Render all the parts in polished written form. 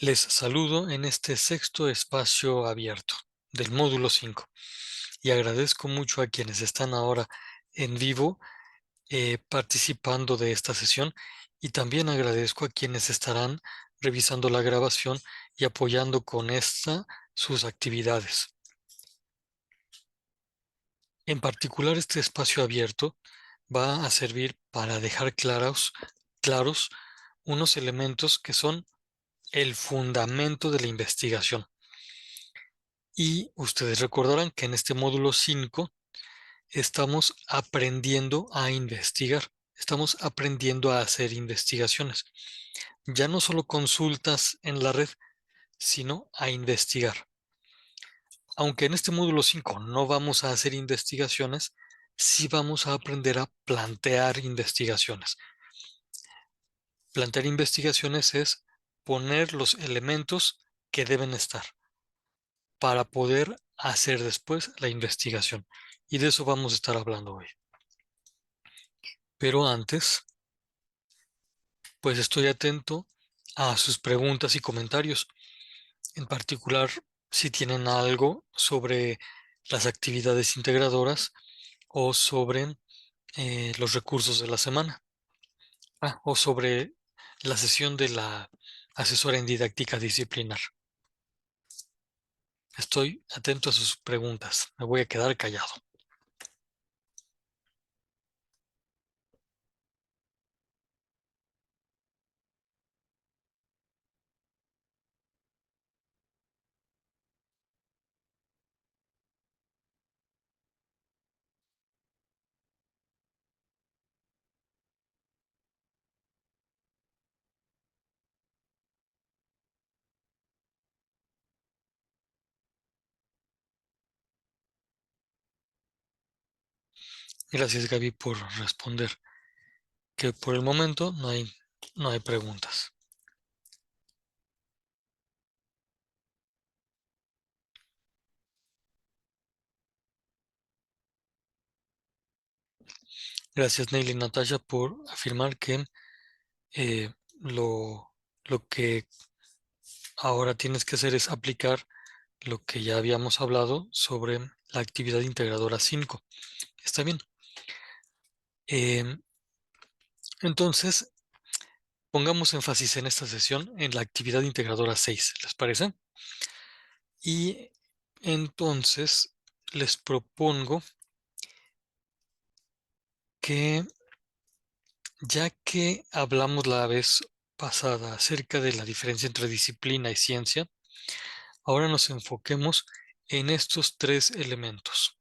Les saludo en este sexto espacio abierto del módulo 5 y agradezco mucho a quienes están ahora en vivo participando de esta sesión, y también agradezco a quienes estarán revisando la grabación y apoyando con esta sus actividades. En particular, este espacio abierto va a servir para dejar claros unos elementos que son el fundamento de la investigación. Y ustedes recordarán que en este módulo 5 estamos aprendiendo a investigar, estamos aprendiendo a hacer investigaciones. Ya no solo consultas en la red, sino a investigar. Aunque en este módulo 5 no vamos a hacer investigaciones, sí vamos a aprender a plantear investigaciones. Plantear investigaciones es poner los elementos que deben estar para poder hacer después la investigación. Y de eso vamos a estar hablando hoy. Pero antes, pues estoy atento a sus preguntas y comentarios. En particular, si tienen algo sobre las actividades integradoras o sobre los recursos de la semana. O sobre la sesión de la asesora en didáctica disciplinar. Estoy atento a sus preguntas. Me voy a quedar callado. Gracias, Gaby, por responder. Que por el momento no hay preguntas. Gracias, Neil y Natasha, por afirmar que eh, lo, lo que ahora tienes que hacer es aplicar lo que ya habíamos hablado sobre la actividad integradora 5. Está bien. Entonces, pongamos énfasis en esta sesión en la actividad integradora 6. ¿Les parece? Y entonces les propongo que, ya que hablamos la vez pasada acerca de la diferencia entre disciplina y ciencia, ahora nos enfoquemos en estos tres elementos: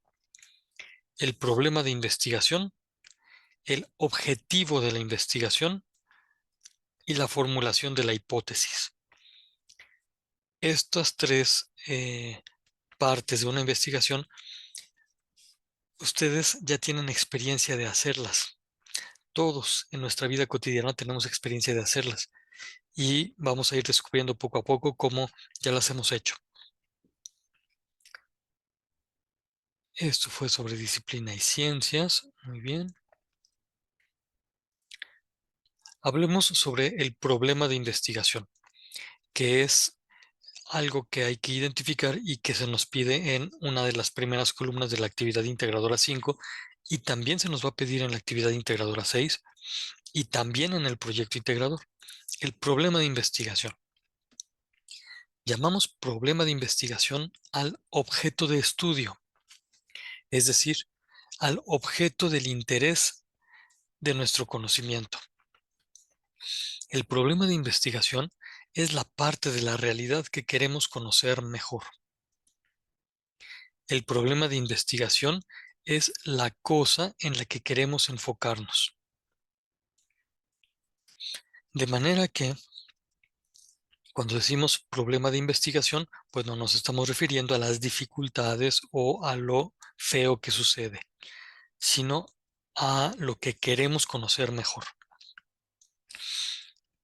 el problema de investigación, el objetivo de la investigación y la formulación de la hipótesis. Estas tres partes de una investigación, ustedes ya tienen experiencia de hacerlas. Todos en nuestra vida cotidiana tenemos experiencia de hacerlas y vamos a ir descubriendo poco a poco cómo ya las hemos hecho. Esto fue sobre disciplina y ciencias. Muy bien. Hablemos sobre el problema de investigación, que es algo que hay que identificar y que se nos pide en una de las primeras columnas de la actividad integradora 5, y también se nos va a pedir en la actividad integradora 6 y también en el proyecto integrador. El problema de investigación. Llamamos problema de investigación al objeto de estudio, es decir, al objeto del interés de nuestro conocimiento. El problema de investigación es la parte de la realidad que queremos conocer mejor. El problema de investigación es la cosa en la que queremos enfocarnos. De manera que, cuando decimos problema de investigación, pues no nos estamos refiriendo a las dificultades o a lo feo que sucede, sino a lo que queremos conocer mejor.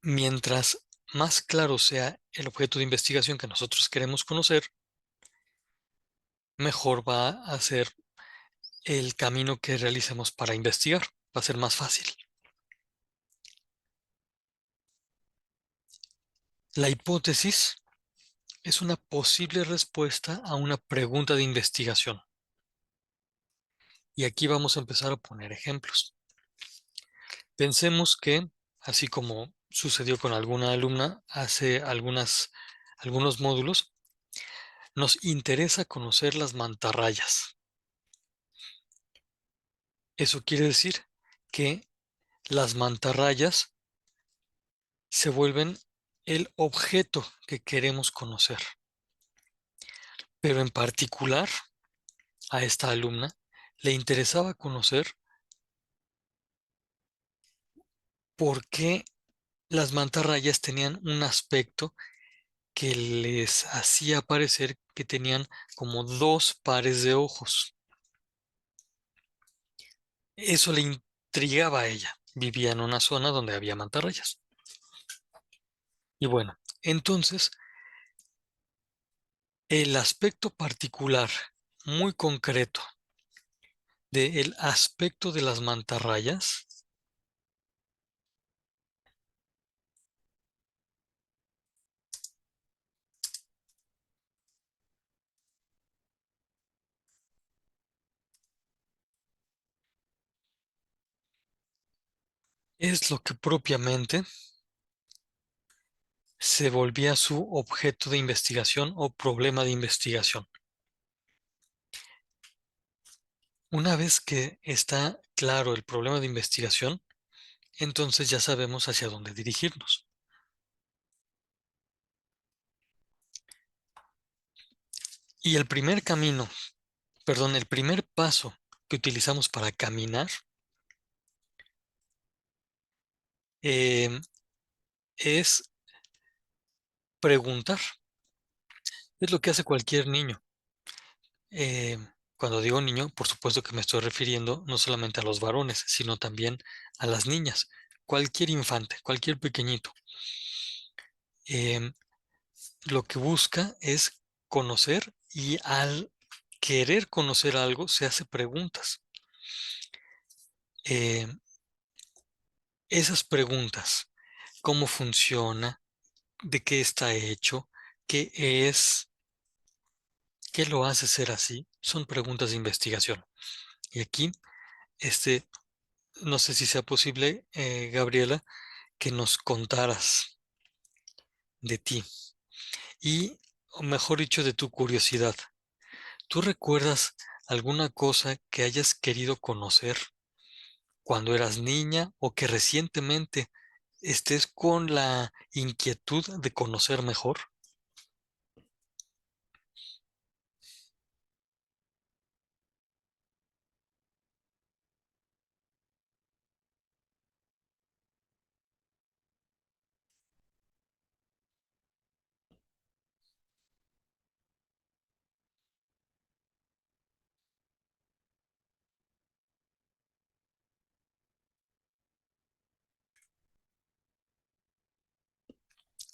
Mientras más claro sea el objeto de investigación que nosotros queremos conocer, mejor va a ser el camino que realicemos para investigar. Va a ser más fácil. La hipótesis es una posible respuesta a una pregunta de investigación. Y aquí vamos a empezar a poner ejemplos. Pensemos que, así como sucedió con alguna alumna hace algunos módulos, nos interesa conocer las mantarrayas. Eso quiere decir que las mantarrayas se vuelven el objeto que queremos conocer. Pero en particular, a esta alumna le interesaba conocer por qué las mantarrayas tenían un aspecto que les hacía parecer que tenían como dos pares de ojos. Eso le intrigaba a ella. Vivía en una zona donde había mantarrayas. Y bueno, entonces el aspecto particular, muy concreto, del aspecto de las mantarrayas es lo que propiamente se volvía su objeto de investigación o problema de investigación. Una vez que está claro el problema de investigación, entonces ya sabemos hacia dónde dirigirnos. Y el primer camino, perdón, el primer paso que utilizamos para caminar eh, es preguntar. Es lo que hace cualquier niño. Eh, Cuando digo niño, por supuesto que me estoy refiriendo no solamente a los varones, sino también a las niñas. Cualquier infante, cualquier pequeñito. Em, lo que busca es conocer y al querer conocer algo se hace preguntas. Em, Esas preguntas, ¿cómo funciona? ¿De qué está hecho? ¿Qué es? ¿Qué lo hace ser así? Son preguntas de investigación. Y aquí, este, no sé si sea posible, Gabriela, que nos contaras de ti y, o mejor dicho, de tu curiosidad. ¿Tú recuerdas alguna cosa que hayas querido conocer cuando eras niña o que recientemente estés con la inquietud de conocer mejor?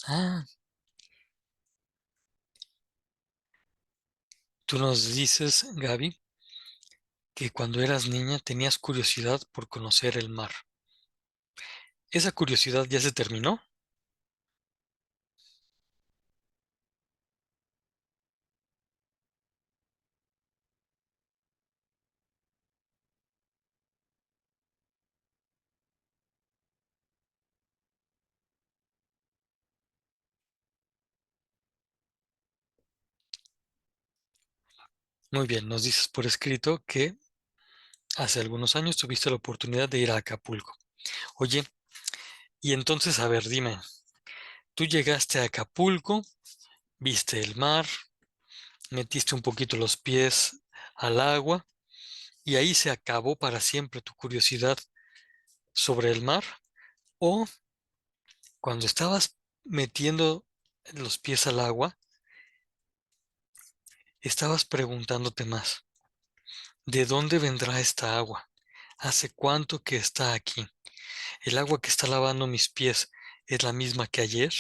Ah, tú nos dices, Gaby, que cuando eras niña tenías curiosidad por conocer el mar. ¿Esa curiosidad ya se terminó? Muy bien, nos dices por escrito que hace algunos años tuviste la oportunidad de ir a Acapulco. Oye, y entonces, a ver, dime, tú llegaste a Acapulco, viste el mar, metiste un poquito los pies al agua y ahí se acabó para siempre tu curiosidad sobre el mar, o cuando estabas metiendo los pies al agua, estabas preguntándote más, ¿de dónde vendrá esta agua? ¿Hace cuánto que está aquí? ¿El agua que está lavando mis pies es la misma que ayer?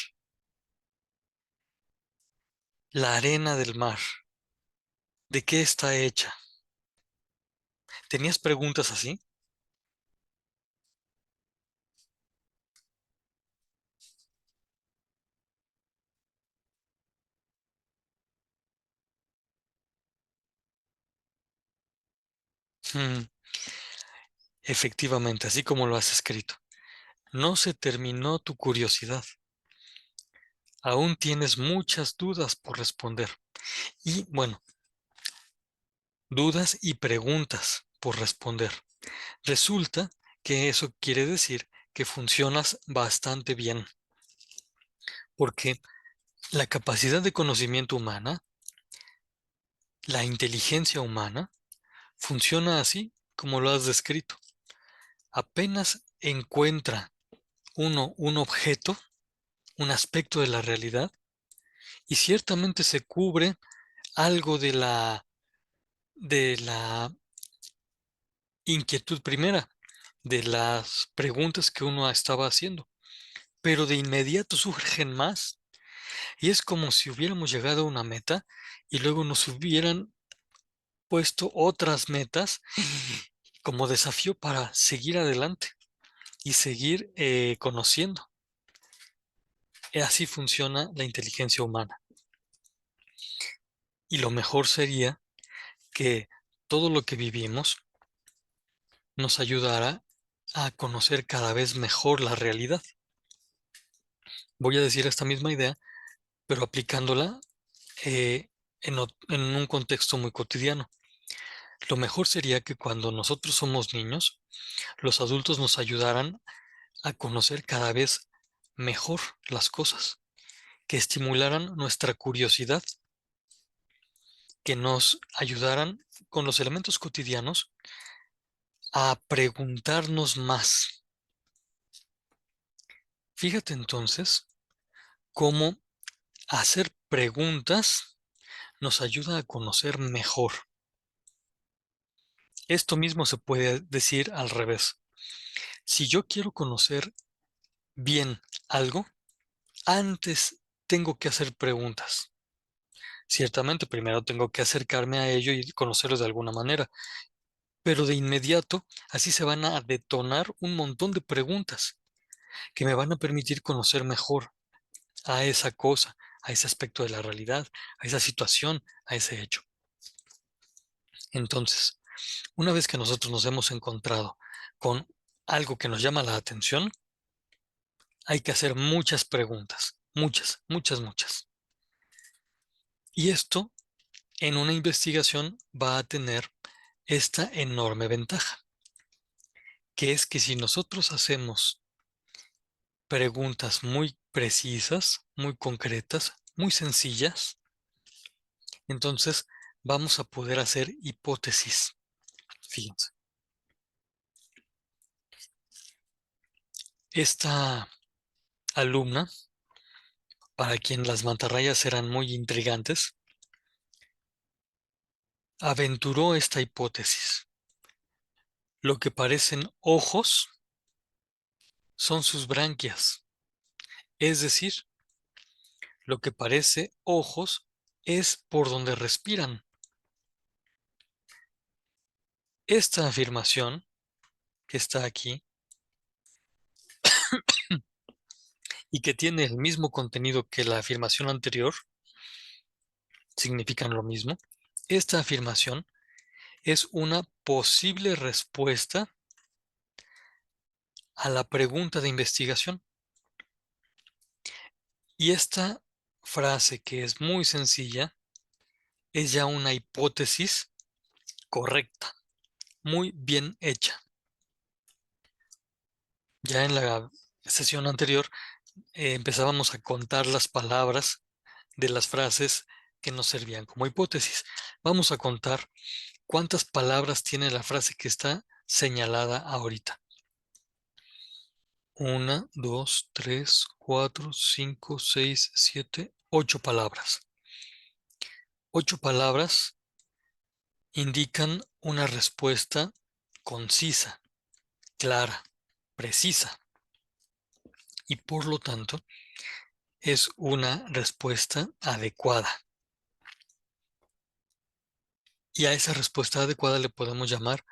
La arena del mar, ¿de qué está hecha? ¿Tenías preguntas así? Mm, efectivamente, así como lo has escrito. No se terminó tu curiosidad. Aún tienes muchas dudas por responder. Y bueno, dudas y preguntas por responder. Resulta que eso quiere decir que funcionas bastante bien, porque la capacidad de conocimiento humana, la inteligencia humana, funciona así como lo has descrito. Apenas encuentra uno un objeto, un aspecto de la realidad, y ciertamente se cubre algo de la inquietud primera, de las preguntas que uno estaba haciendo, pero de inmediato surgen más. Y es como si hubiéramos llegado a una meta y luego nos hubieran puesto otras metas como desafío para seguir adelante y seguir conociendo. Así funciona la inteligencia humana. Y lo mejor sería que todo lo que vivimos nos ayudara a conocer cada vez mejor la realidad. Voy a decir esta misma idea, pero aplicándola eh, en un contexto muy cotidiano. Lo mejor sería que cuando nosotros somos niños, los adultos nos ayudaran a conocer cada vez mejor las cosas, que estimularan nuestra curiosidad, que nos ayudaran con los elementos cotidianos a preguntarnos más. Fíjate entonces cómo hacer preguntas nos ayuda a conocer mejor. Esto mismo se puede decir al revés. Si yo quiero conocer bien algo, antes tengo que hacer preguntas. Ciertamente, primero tengo que acercarme a ello y conocerlo de alguna manera, pero de inmediato así se van a detonar un montón de preguntas que me van a permitir conocer mejor a esa cosa, a ese aspecto de la realidad, a esa situación, a ese hecho. Entonces, una vez que nosotros nos hemos encontrado con algo que nos llama la atención, hay que hacer muchas preguntas, muchas, muchas, muchas. Y esto en una investigación va a tener esta enorme ventaja, que es que si nosotros hacemos preguntas muy precisas, muy concretas, muy sencillas, entonces vamos a poder hacer hipótesis. Fíjense, esta alumna, para quien las mantarrayas eran muy intrigantes, aventuró esta hipótesis. Lo que parecen ojos son sus branquias, es decir, lo que parece ojos es por donde respiran. Esta afirmación que está aquí y que tiene el mismo contenido que la afirmación anterior, significan lo mismo. Esta afirmación es una posible respuesta a la pregunta de investigación. Y esta frase, que es muy sencilla, es ya una hipótesis correcta, muy bien hecha. Ya en la sesión anterior empezábamos a contar las palabras de las frases que nos servían como hipótesis. Vamos a contar cuántas palabras tiene la frase que está señalada ahorita. 1, 2, 3, 4, 5, 6, 7, 8 palabras. 8 palabras indican una respuesta concisa, clara, precisa y por lo tanto es una respuesta adecuada. Y a esa respuesta adecuada le podemos llamar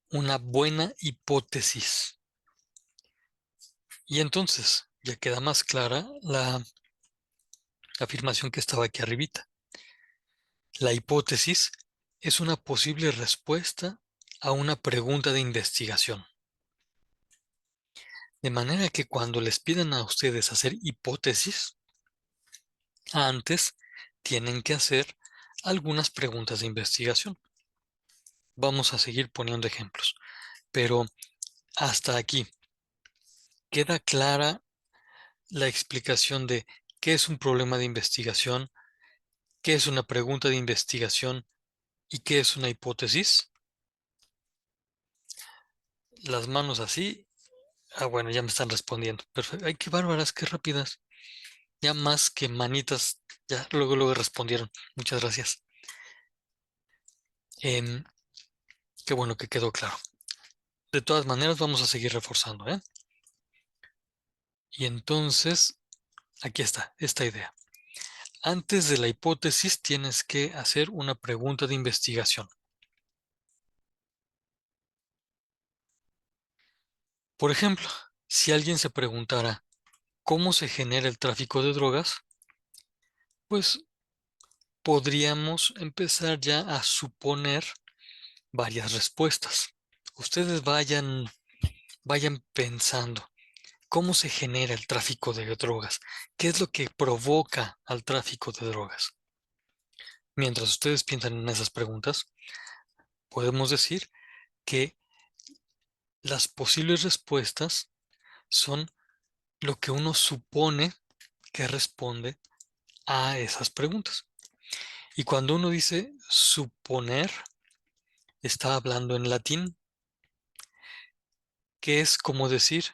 una buena hipótesis. Y entonces ya queda más clara la afirmación que estaba aquí arribita. La hipótesis es una posible respuesta a una pregunta de investigación. De manera que cuando les piden a ustedes hacer hipótesis, antes tienen que hacer algunas preguntas de investigación. Vamos a seguir poniendo ejemplos, pero hasta aquí queda clara la explicación de qué es un problema de investigación, qué es una pregunta de investigación y qué es una hipótesis. Las manos así. Ah, bueno, ya me están respondiendo. Perfecto. Ay, qué bárbaras, qué rápidas. Ya más que manitas, ya luego respondieron. Muchas gracias. Em, Qué bueno que quedó claro. De todas maneras, vamos a seguir reforzando, ¿eh? Y entonces, aquí está, esta idea. Antes de la hipótesis, tienes que hacer una pregunta de investigación. Por ejemplo, si alguien se preguntara cómo se genera el tráfico de drogas, pues podríamos empezar ya a suponer varias respuestas. Ustedes vayan pensando cómo se genera el tráfico de drogas, qué es lo que provoca al tráfico de drogas. Mientras ustedes piensan en esas preguntas, podemos decir que las posibles respuestas son lo que uno supone que responde a esas preguntas. Y cuando uno dice suponer, está hablando en latín, que es como decir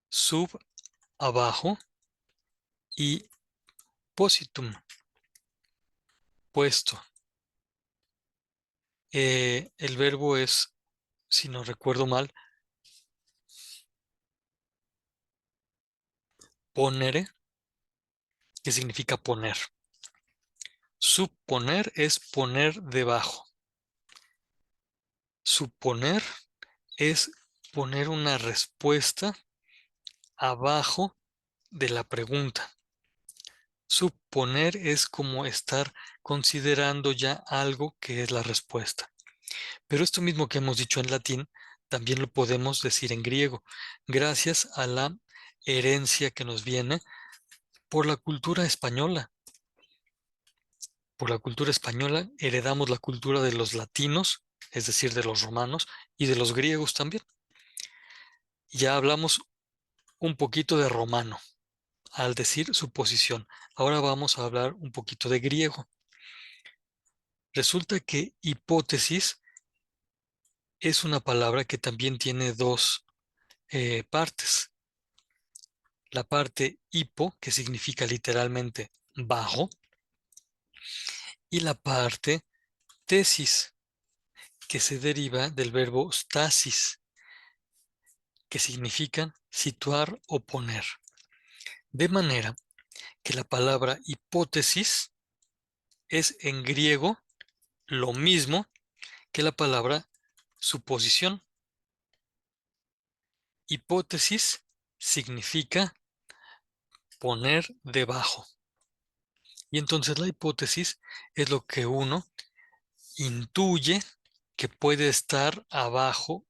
sub abajo y positum puesto. El verbo es, si no recuerdo mal, ponere, que significa poner. Suponer es poner debajo. Suponer es poner una respuesta abajo de la pregunta. Suponer es como estar considerando ya algo que es la respuesta. Pero esto mismo que hemos dicho en latín, también lo podemos decir en griego, gracias a la herencia que nos viene por la cultura española. Por la cultura española heredamos la cultura de los latinos, es decir, de los romanos y de los griegos también. Ya hablamos un poquito de romano al decir suposición. Ahora vamos a hablar un poquito de griego. Resulta que hipótesis es una palabra que también tiene dos partes. La parte hipo, que significa literalmente bajo, y la parte tesis, que se deriva del verbo stasis, que significan situar o poner. De manera que la palabra hipótesis es en griego lo mismo que la palabra suposición. Hipótesis significa poner debajo. Y entonces la hipótesis es lo que uno intuye que puede estar abajo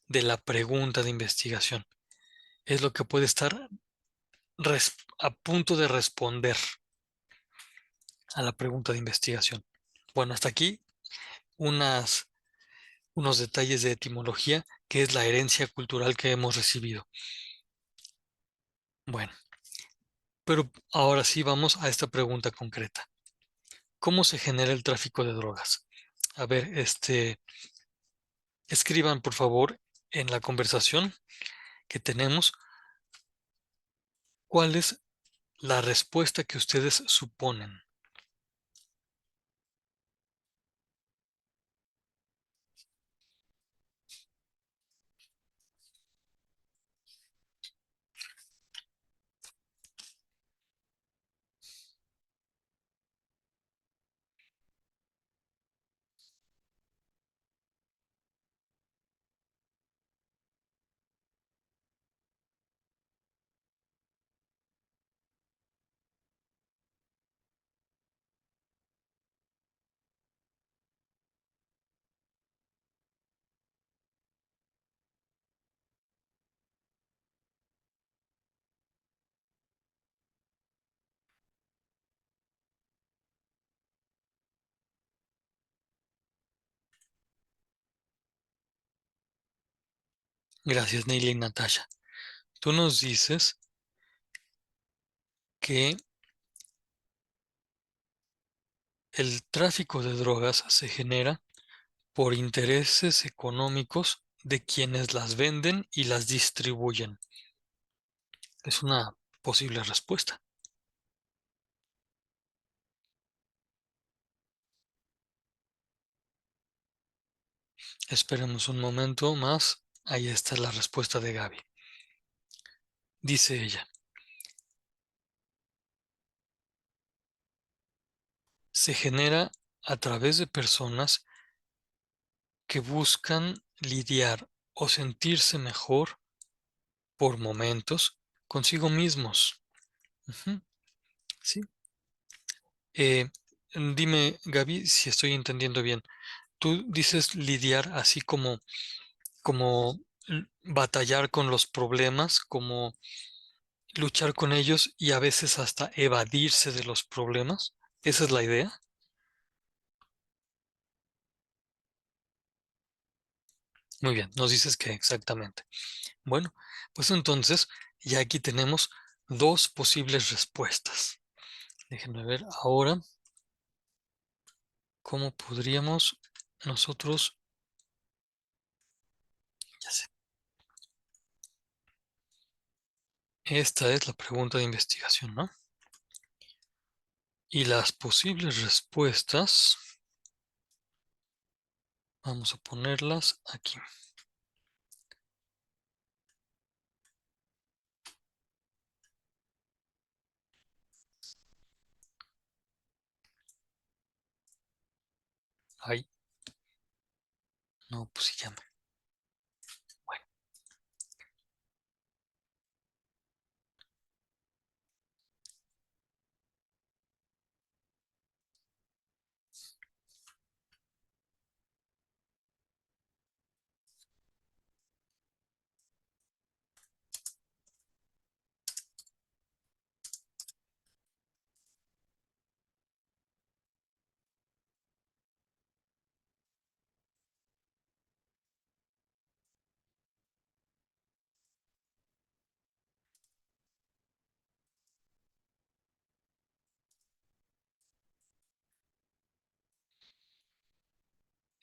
de la pregunta de investigación. Es lo que puede estar a punto de responder a la pregunta de investigación. Bueno, hasta aquí unos detalles de etimología, que es la herencia cultural que hemos recibido. Bueno, pero ahora sí vamos a esta pregunta concreta. ¿Cómo se genera el tráfico de drogas? A ver, escriban por favor en la conversación que tenemos cuál es la respuesta que ustedes suponen. Gracias, Neily y Natasha. Tú nos dices que el tráfico de drogas se genera por intereses económicos de quienes las venden y las distribuyen. Es una posible respuesta. Esperemos un momento más. Ahí está la respuesta de Gaby. Dice ella, se genera a través de personas que buscan lidiar o sentirse mejor por momentos consigo mismos. Ujú, sí. Eh, Dime, Gaby, si estoy entendiendo bien. Tú dices lidiar así como batallar con los problemas, como luchar con ellos y a veces hasta evadirse de los problemas. ¿Esa es la idea? Muy bien, nos dices que exactamente. Bueno, pues entonces ya aquí tenemos dos posibles respuestas. Déjenme ver ahora cómo podríamos nosotros, ya sé, esta es la pregunta de investigación, ¿no? Y las posibles respuestas, vamos a ponerlas aquí. Ahí, no, pues sí, ya bueno,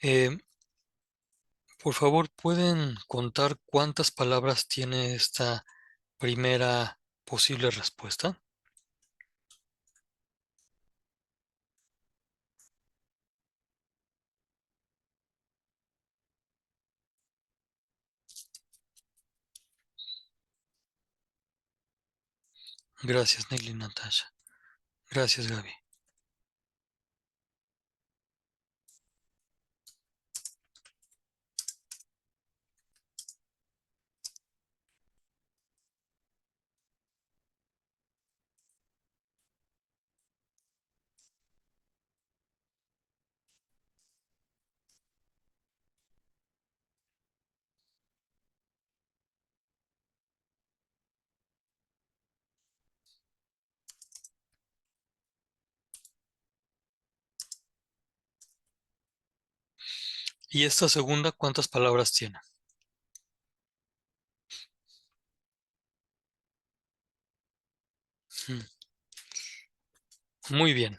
eh, por favor, ¿pueden contar cuántas palabras tiene esta primera posible respuesta? Gracias, Nelly y Natasha. Gracias, Gaby. ¿Y esta segunda cuántas palabras tiene? Mm, muy bien.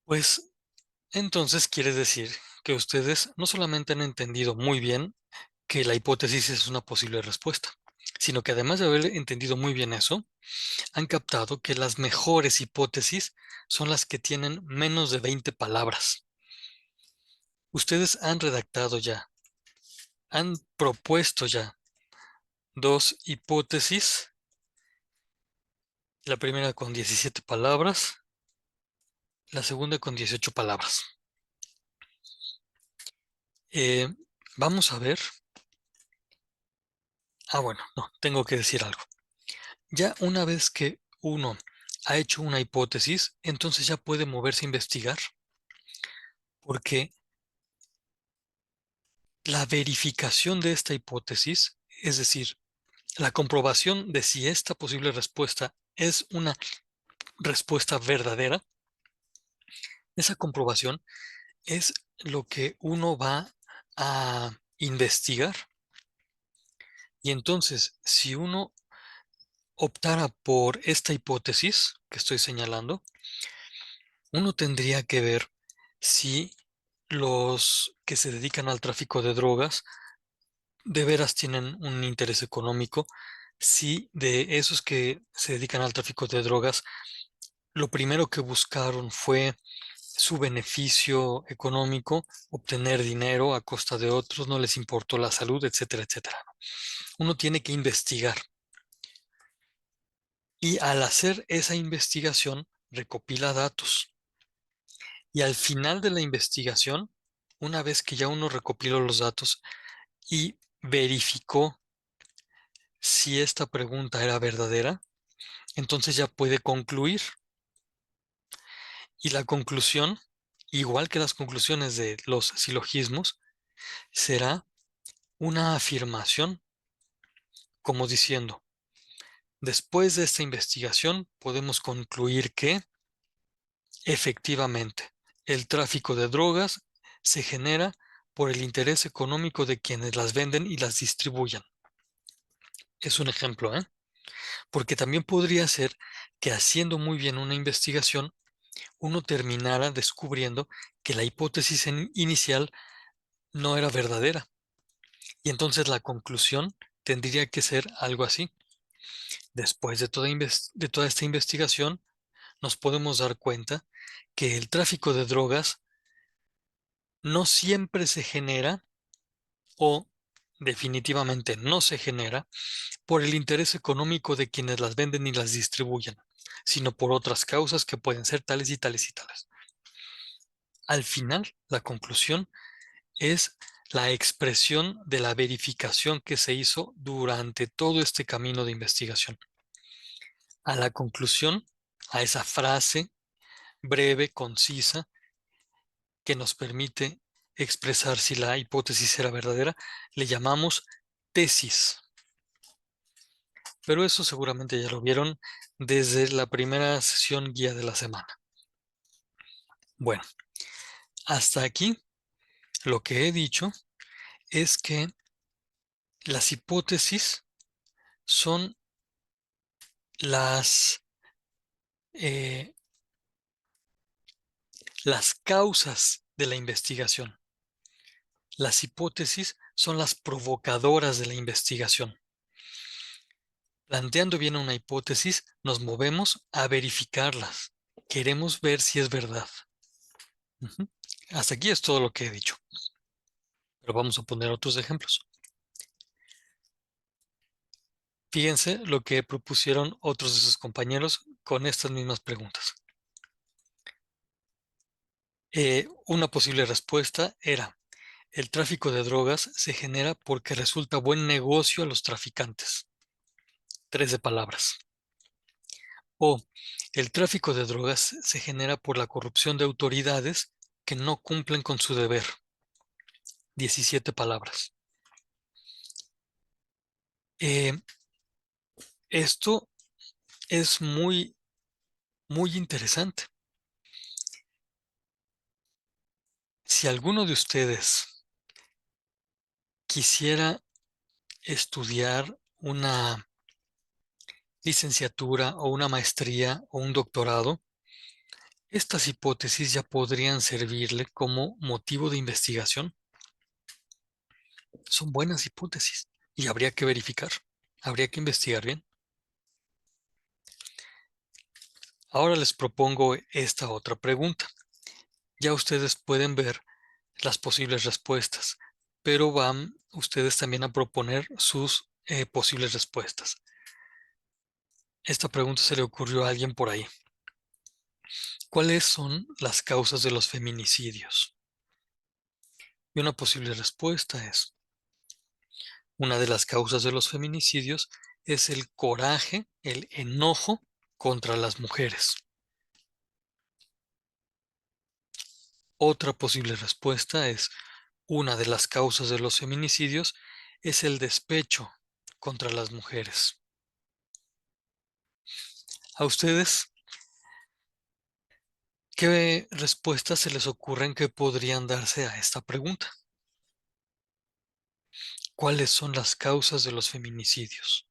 Pues entonces quiere decir que ustedes no solamente han entendido muy bien que la hipótesis es una posible respuesta, sino que además de haber entendido muy bien eso, han captado que las mejores hipótesis son las que tienen menos de 20 palabras. Ustedes han redactado ya, han propuesto ya dos hipótesis, la primera con 17 palabras, la segunda con 18 palabras. Eh, Vamos a ver. Bueno, no, tengo que decir algo. Ya una vez que uno ha hecho una hipótesis, entonces ya puede moverse a investigar, porque la verificación de esta hipótesis, es decir, la comprobación de si esta posible respuesta es una respuesta verdadera, esa comprobación es lo que uno va a investigar Y entonces, si uno optara por esta hipótesis que estoy señalando, uno tendría que ver si los que se dedican al tráfico de drogas de veras tienen un interés económico, si de esos que se dedican al tráfico de drogas, lo primero que buscaron fue su beneficio económico, obtener dinero a costa de otros, no les importó la salud, etcétera, etcétera. Uno tiene que investigar y al hacer esa investigación recopila datos y al final de la investigación, una vez que ya uno recopiló los datos y verificó si esta pregunta era verdadera, entonces ya puede concluir. Y la conclusión, igual que las conclusiones de los silogismos, será una afirmación como diciendo, después de esta investigación podemos concluir que efectivamente el tráfico de drogas se genera por el interés económico de quienes las venden y las distribuyen. Es un ejemplo, ¿eh? Porque también podría ser que haciendo muy bien una investigación, uno terminara descubriendo que la hipótesis inicial no era verdadera. Y entonces la conclusión tendría que ser algo así. Después de toda esta investigación, nos podemos dar cuenta que el tráfico de drogas no siempre se genera o definitivamente no se genera por el interés económico de quienes las venden y las distribuyen, sino por otras causas que pueden ser tales y tales y tales. Al final, la conclusión es la expresión de la verificación que se hizo durante todo este camino de investigación. A la conclusión, a esa frase breve, concisa, que nos permite expresar si la hipótesis era verdadera, le llamamos tesis. Pero eso seguramente ya lo vieron desde la primera sesión guía de la semana. Bueno, hasta aquí lo que he dicho es que las hipótesis son eh, las causas de la investigación. Las hipótesis son las provocadoras de la investigación. Planteando bien una hipótesis, nos movemos a verificarlas. Queremos ver si es verdad. Ujú. Hasta aquí es todo lo que he dicho, pero vamos a poner otros ejemplos. Fíjense lo que propusieron otros de sus compañeros con estas mismas preguntas. Una posible respuesta era, el tráfico de drogas se genera porque resulta buen negocio a los traficantes. 13 palabras. O el tráfico de drogas se genera por la corrupción de autoridades que no cumplen con su deber. 17 palabras. Eh, Esto es muy, muy interesante. Si alguno de ustedes quisiera estudiar una licenciatura o una maestría o un doctorado, estas hipótesis ya podrían servirle como motivo de investigación. Son buenas hipótesis y habría que verificar, habría que investigar bien. Ahora les propongo esta otra pregunta. Ya ustedes pueden ver las posibles respuestas, pero van ustedes también a proponer sus posibles respuestas. Esta pregunta se le ocurrió a alguien por ahí. ¿Cuáles son las causas de los feminicidios? Y una posible respuesta es, una de las causas de los feminicidios es el coraje, el enojo contra las mujeres. Otra posible respuesta es, una de las causas de los feminicidios es el despecho contra las mujeres. ¿A ustedes qué respuestas se les ocurren que podrían darse a esta pregunta? ¿Cuáles son las causas de los feminicidios?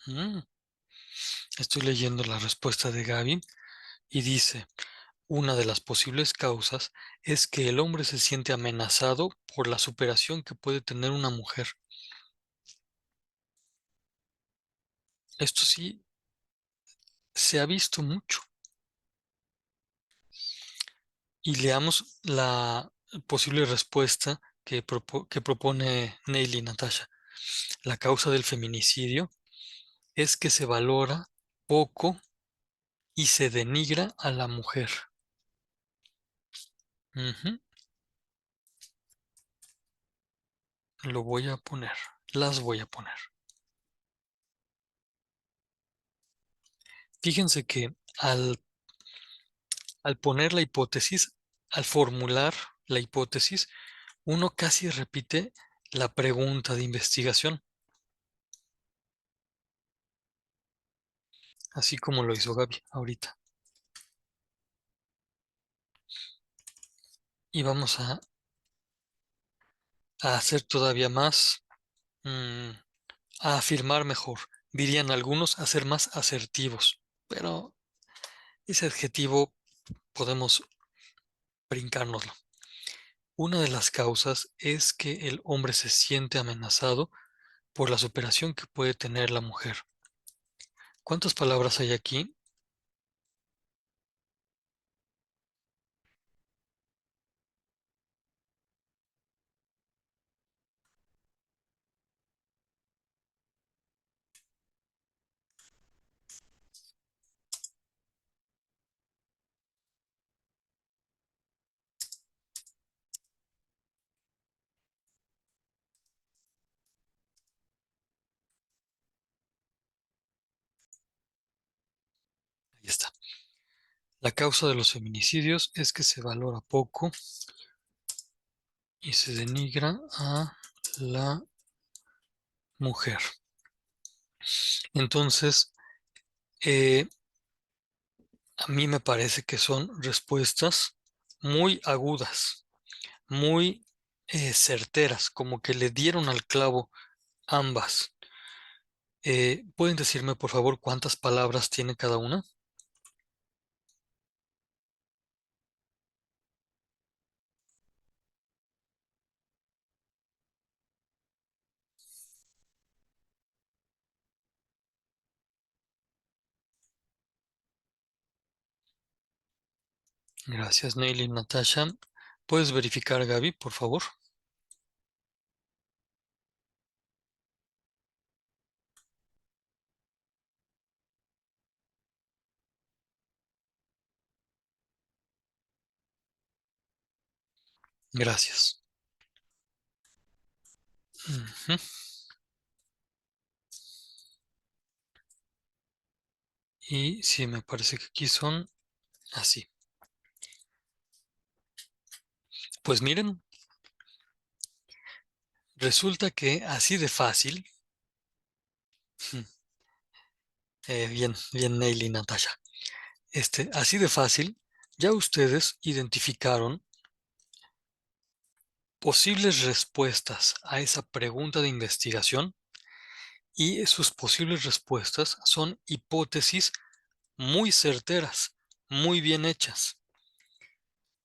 Mm, Estoy leyendo la respuesta de Gaby y dice, una de las posibles causas es que el hombre se siente amenazado por la superación que puede tener una mujer. Esto sí se ha visto mucho. Y leamos la posible respuesta que propone Neil y Natasha. La causa del feminicidio es que se valora poco y se denigra a la mujer. Ujú, lo voy a poner, las voy a poner. Fíjense que al poner la hipótesis, al formular la hipótesis, uno casi repite la pregunta de investigación, así como lo hizo Gaby ahorita. Y vamos a hacer todavía más, mm, a afirmar mejor. Dirían algunos a ser más asertivos, pero ese adjetivo podemos brincárnoslo. Una de las causas es que el hombre se siente amenazado por la superación que puede tener la mujer. ¿Cuántas palabras hay aquí? Ahí está. La causa de los feminicidios es que se valora poco y se denigra a la mujer. Entonces, eh, a mí me parece que son respuestas muy agudas, muy certeras, como que le dieron al clavo ambas. ¿Pueden decirme, por favor, cuántas palabras tiene cada una? Gracias, Neil y Natasha. ¿Puedes verificar, Gaby, por favor? Gracias. Ujú. Y sí, me parece que aquí son así. Pues miren, resulta que así de fácil, bien, bien, Neil y Natasha, así de fácil, ya ustedes identificaron posibles respuestas a esa pregunta de investigación y sus posibles respuestas son hipótesis muy certeras, muy bien hechas.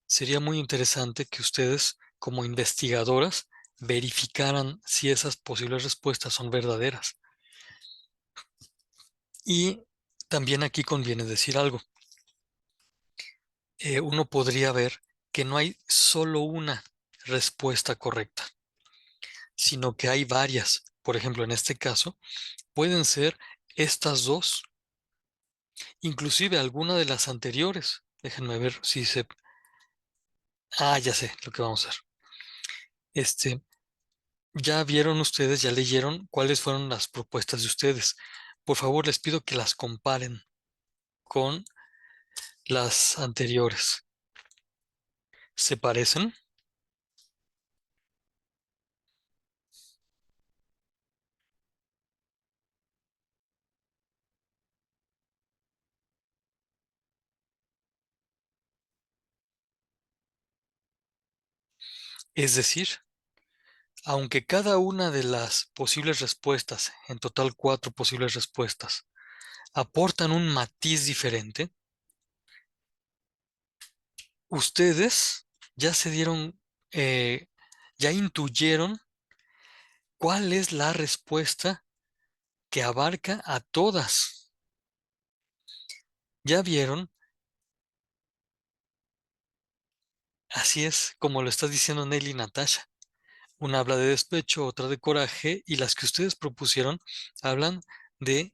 Sería muy interesante que ustedes, como investigadoras, verificaran si esas posibles respuestas son verdaderas. Y también aquí conviene decir algo. Uno podría ver que no hay solo una respuesta correcta, sino que hay varias. Por ejemplo, en este caso, pueden ser estas dos, inclusive alguna de las anteriores. Déjenme ver si se... Ah, ya sé lo que vamos a hacer. Ya vieron ustedes, ya leyeron cuáles fueron las propuestas de ustedes. Por favor, les pido que las comparen con las anteriores. ¿Se parecen? Es decir, aunque cada una de las posibles respuestas, en total 4 posibles respuestas, aportan un matiz diferente, ustedes ya se dieron, ya intuyeron cuál es la respuesta que abarca a todas. Ya vieron, así es como lo está diciendo Nelly y Natasha. Una habla de despecho, otra de coraje, y las que ustedes propusieron hablan de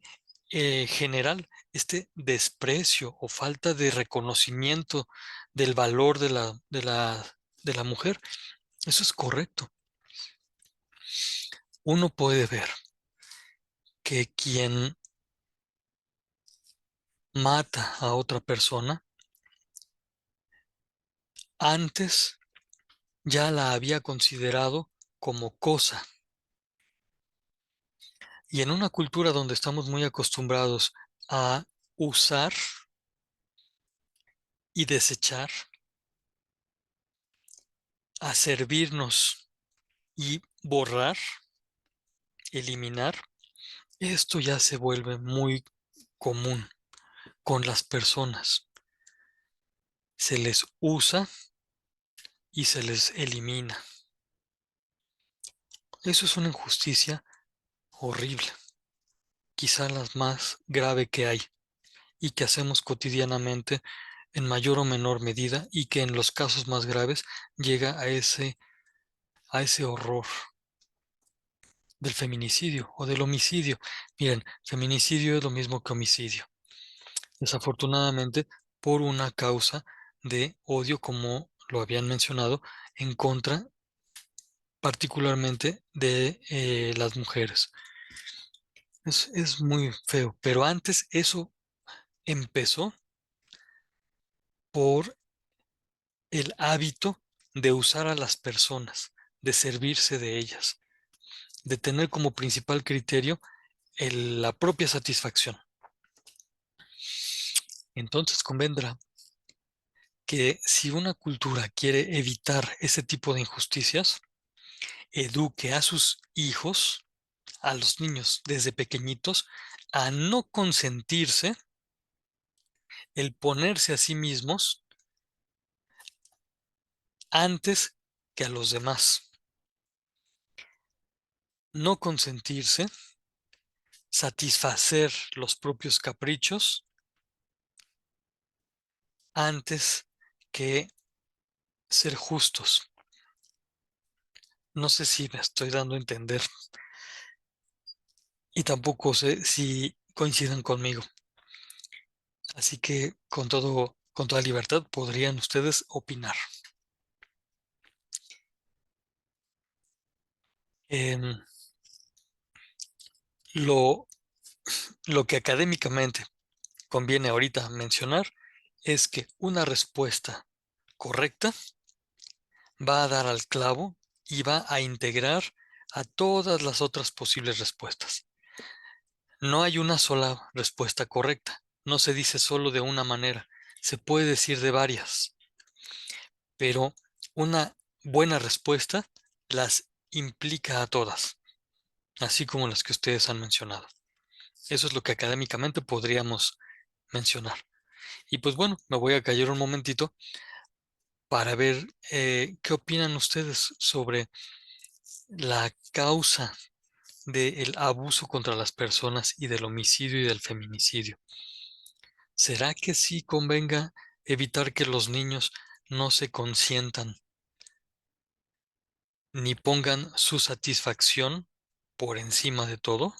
general, este desprecio o falta de reconocimiento del valor de la mujer. Eso es correcto. Uno puede ver que quien mata a otra persona antes ya la había considerado como cosa. Y en una cultura donde estamos muy acostumbrados a usar y desechar, a servirnos y borrar, eliminar, esto ya se vuelve muy común con las personas. Se les usa y se les elimina. Eso es una injusticia horrible, quizá la más grave que hay y que hacemos cotidianamente en mayor o menor medida y que en los casos más graves llega a ese horror del feminicidio o del homicidio. Miren, feminicidio es lo mismo que homicidio. Desafortunadamente, por una causa de odio, como lo habían mencionado, en contra particularmente de las mujeres. Es muy feo, pero antes eso empezó por el hábito de usar a las personas, de servirse de ellas, de tener como principal criterio la propia satisfacción. Entonces convendrá que si una cultura quiere evitar ese tipo de injusticias, eduque a sus hijos, a los niños desde pequeñitos, a no consentirse el ponerse a sí mismos antes que a los demás. No consentirse, satisfacer los propios caprichos antes que ser justos. No sé si me estoy dando a entender y tampoco sé si coincidan conmigo. Así que con toda libertad podrían ustedes opinar. Em, lo, lo que académicamente conviene ahorita mencionar es que una respuesta correcta va a dar al clavo y va a integrar a todas las otras posibles respuestas. No hay una sola respuesta correcta. No se dice solo de una manera. Se puede decir de varias. Pero una buena respuesta las implica a todas, así como las que ustedes han mencionado. Eso es lo que académicamente podríamos mencionar. Y pues bueno, me voy a callar un momentito para ver qué opinan ustedes sobre la causa del abuso contra las personas y del homicidio y del feminicidio. ¿Será que sí convenga evitar que los niños no se consientan ni pongan su satisfacción por encima de todo?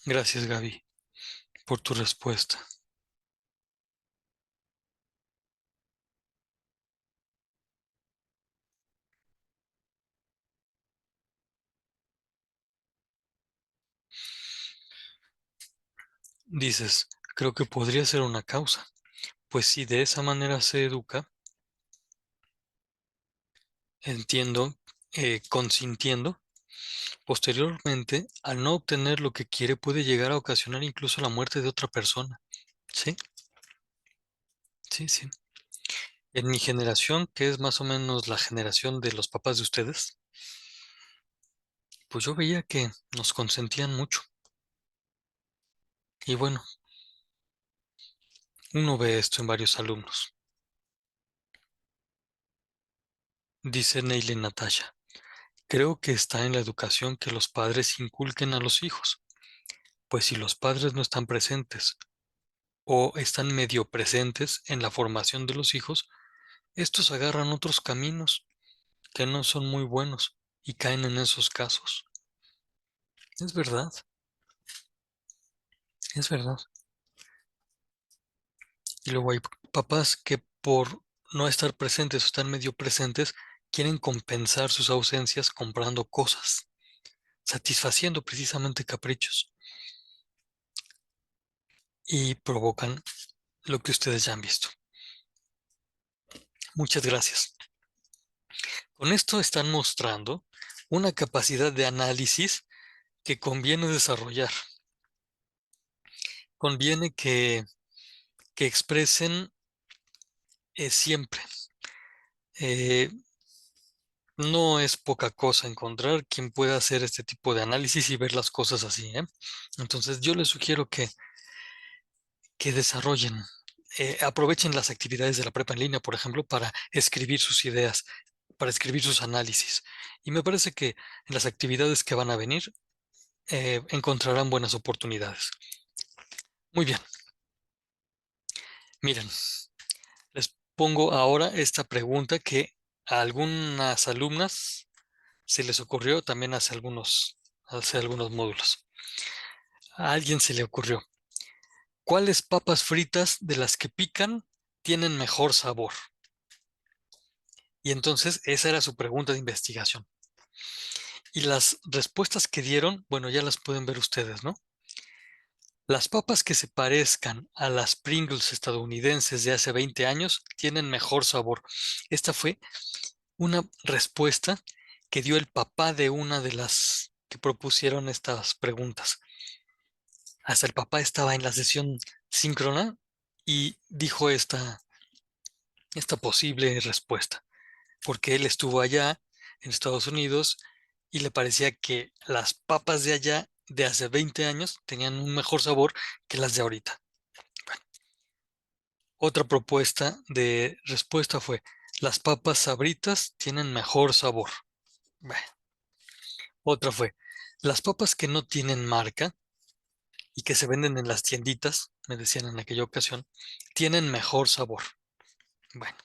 Gracias, Gaby, por tu respuesta. Dices, creo que podría ser una causa, pues si de esa manera se educa, entiendo, consintiendo, posteriormente, al no obtener lo que quiere, puede llegar a ocasionar incluso la muerte de otra persona. Sí, sí, sí. En mi generación, que es más o menos la generación de los papás de ustedes, pues yo veía que nos consentían mucho. Y bueno, uno ve esto en varios alumnos. Dice Neile Natasha, creo que está en la educación que los padres inculquen a los hijos, pues si los padres no están presentes o están medio presentes en la formación de los hijos, estos agarran otros caminos que no son muy buenos y caen en esos casos. Es verdad, es verdad. Y luego hay papás que por no estar presentes o estar medio presentes, quieren compensar sus ausencias comprando cosas, satisfaciendo precisamente caprichos y provocan lo que ustedes ya han visto. Muchas gracias. Con esto están mostrando una capacidad de análisis que conviene desarrollar. Conviene que expresen siempre. Eh, no es poca cosa encontrar quien pueda hacer este tipo de análisis y ver las cosas así, ¿eh? Entonces yo les sugiero que desarrollen, aprovechen las actividades de la prepa en línea, por ejemplo, para escribir sus ideas, para escribir sus análisis. Y me parece que en las actividades que van a venir encontrarán buenas oportunidades. Muy bien, miren, les pongo ahora esta pregunta que a algunas alumnas se les ocurrió también hace algunos módulos. A alguien se le ocurrió, ¿cuáles papas fritas de las que pican tienen mejor sabor? Y entonces esa era su pregunta de investigación. Y las respuestas que dieron, bueno, ya las pueden ver ustedes, ¿no? Las papas que se parezcan a las Pringles estadounidenses de hace 20 años tienen mejor sabor. Esta fue una respuesta que dio el papá de una de las que propusieron estas preguntas. Hasta el papá estaba en la sesión síncrona y dijo esta posible respuesta, porque él estuvo allá en Estados Unidos y le parecía que las papas de allá de hace 20 años tenían un mejor sabor que las de ahorita. Bueno, otra propuesta de respuesta fue, las papas sabritas tienen mejor sabor. Bueno, otra fue, las papas que no tienen marca y que se venden en las tienditas, me decían en aquella ocasión, tienen mejor sabor. Bueno,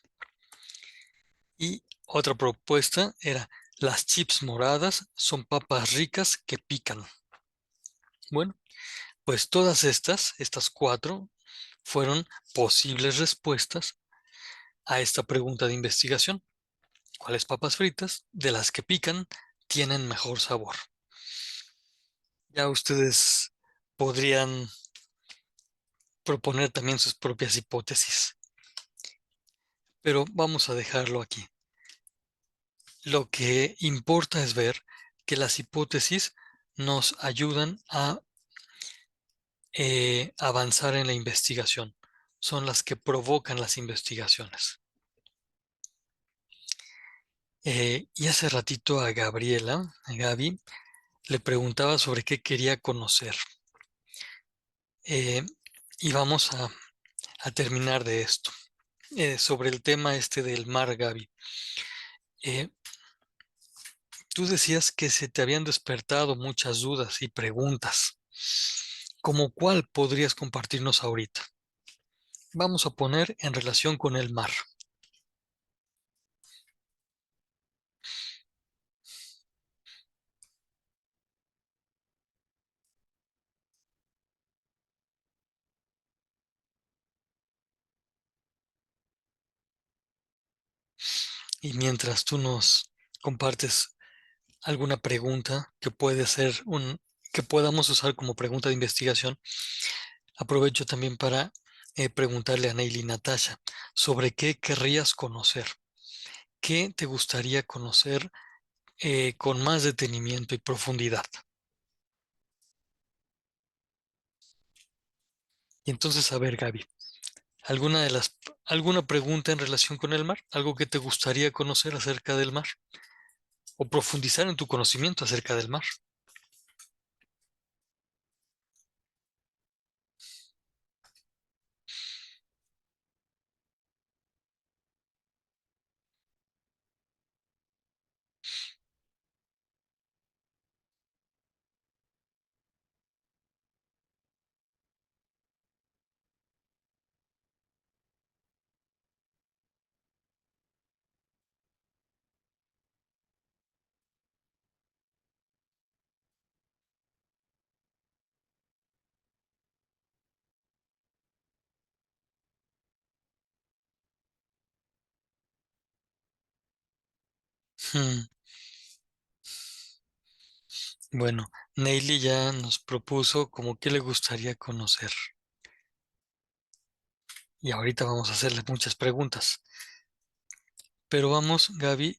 y otra propuesta era, las chips moradas son papas ricas que pican. Bueno, pues todas estas cuatro, fueron posibles respuestas a esta pregunta de investigación. ¿Cuáles papas fritas de las que pican tienen mejor sabor? Ya ustedes podrían proponer también sus propias hipótesis, pero vamos a dejarlo aquí. Lo que importa es ver que las hipótesis nos ayudan a avanzar en la investigación. Son las que provocan las investigaciones. Y hace ratito a Gabriela, a Gaby, le preguntaba sobre qué quería conocer. Eh, y vamos a terminar de esto. Sobre el tema este del mar, Gaby. Eh, tú decías que se te habían despertado muchas dudas y preguntas. ¿Cómo cuál podrías compartirnos ahorita? Vamos a poner en relación con el mar. Y mientras tú nos compartes alguna pregunta que puede ser que podamos usar como pregunta de investigación, aprovecho también para preguntarle a Neily y Natasha sobre qué querrías conocer, qué te gustaría conocer con más detenimiento y profundidad. Y entonces, a ver, Gaby, ¿alguna pregunta en relación con el mar? ¿Algo que te gustaría conocer acerca del mar? ¿O profundizar en tu conocimiento acerca del mar? Hmm, Bueno, Neily ya nos propuso como qué le gustaría conocer. Y ahorita vamos a hacerle muchas preguntas. Pero vamos, Gaby.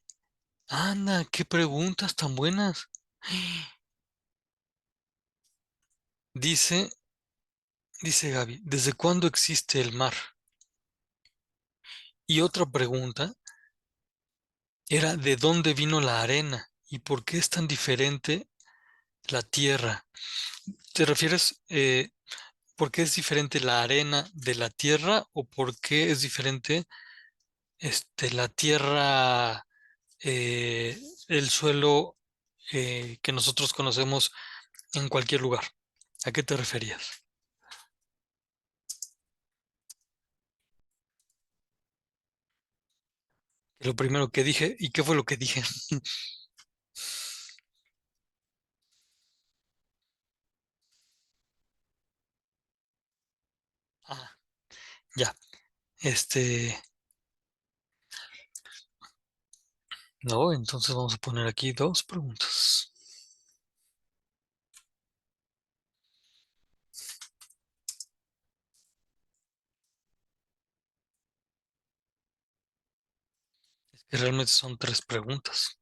Anda, qué preguntas tan buenas. Dice, dice Gaby, ¿desde cuándo existe el mar? Y otra pregunta era, ¿de dónde vino la arena? ¿Y por qué es tan diferente la tierra? ¿Te refieres, por qué es diferente la arena de la tierra o por qué es diferente la tierra, eh, el suelo que nosotros conocemos en cualquier lugar? ¿A qué te referías? Lo primero que dije, ¿y qué fue lo que dije? Ah, ya. Este, no, entonces vamos a poner aquí dos preguntas. Que realmente son tres preguntas.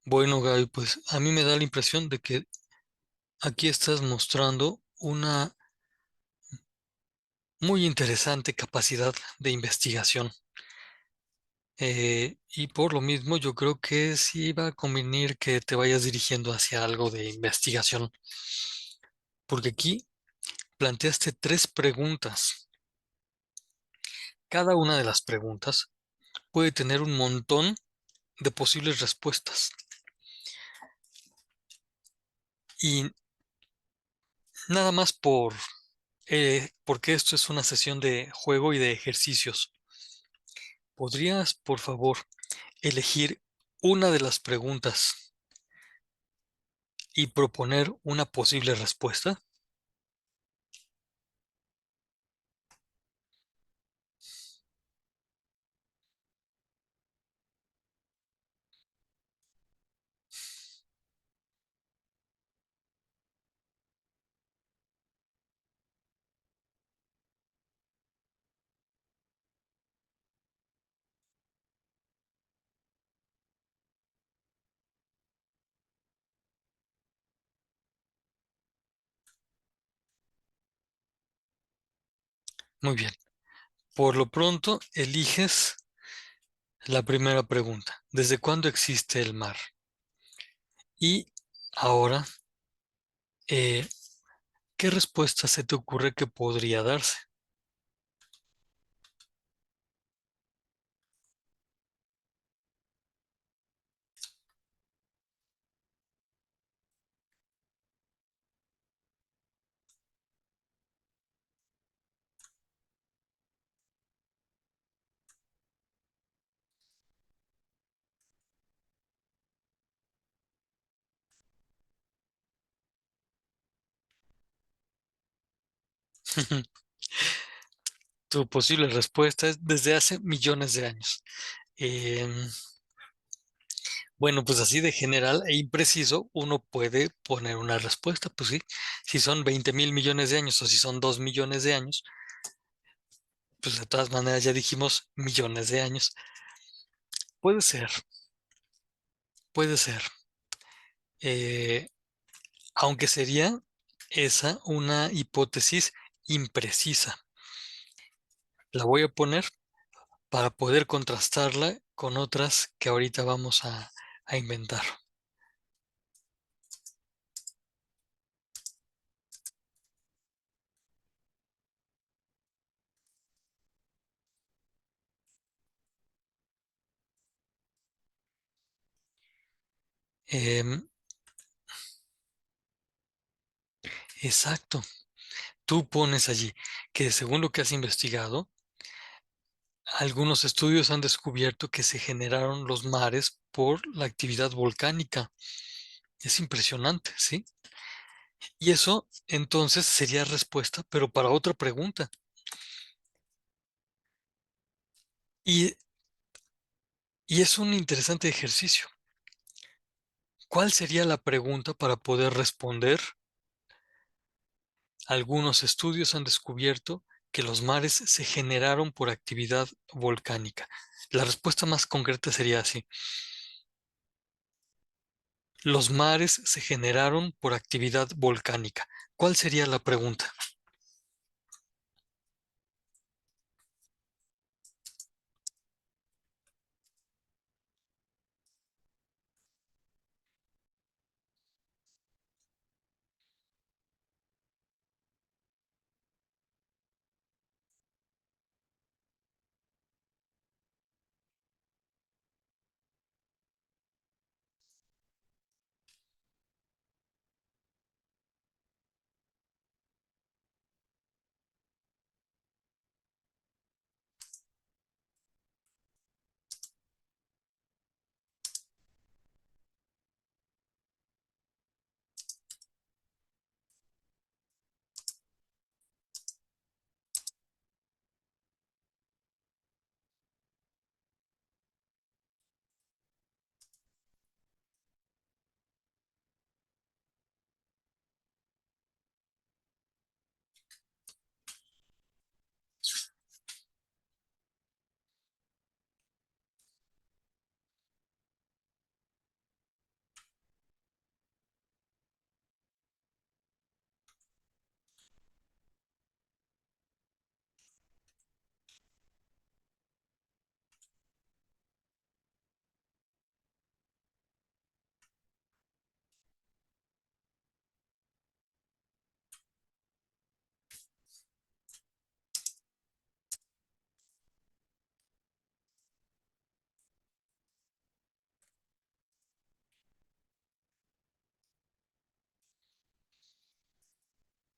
Bueno, Gaby, pues a mí me da la impresión de que aquí estás mostrando una muy interesante capacidad de investigación. Y por lo mismo yo creo que sí va a convenir que te vayas dirigiendo hacia algo de investigación, porque aquí planteaste tres preguntas. Cada una de las preguntas puede tener un montón de posibles respuestas. Y nada más porque esto es una sesión de juego y de ejercicios. ¿Podrías, por favor, elegir una de las preguntas y proponer una posible respuesta? Muy bien. Por lo pronto, eliges la primera pregunta. ¿Desde cuándo existe el mar? Y ahora, eh, ¿qué respuesta se te ocurre que podría darse? Tu posible respuesta es desde hace millones de años. Em, bueno, pues así de general e impreciso, uno puede poner una respuesta. Pues sí, si son 20.000 millones de años o si son 2 millones de años, pues de todas maneras ya dijimos millones de años. Puede ser, puede ser. Eh, aunque sería esa una hipótesis imprecisa. La voy a poner para poder contrastarla con otras que ahorita vamos a inventar. Em, exacto. Tú pones allí que según lo que has investigado, algunos estudios han descubierto que se generaron los mares por la actividad volcánica. Es impresionante, ¿sí? Y eso entonces sería respuesta, pero para otra pregunta. Y, y es un interesante ejercicio. ¿Cuál sería la pregunta para poder responder? Algunos estudios han descubierto que los mares se generaron por actividad volcánica. La respuesta más concreta sería así. Los mares se generaron por actividad volcánica. ¿Cuál sería la pregunta?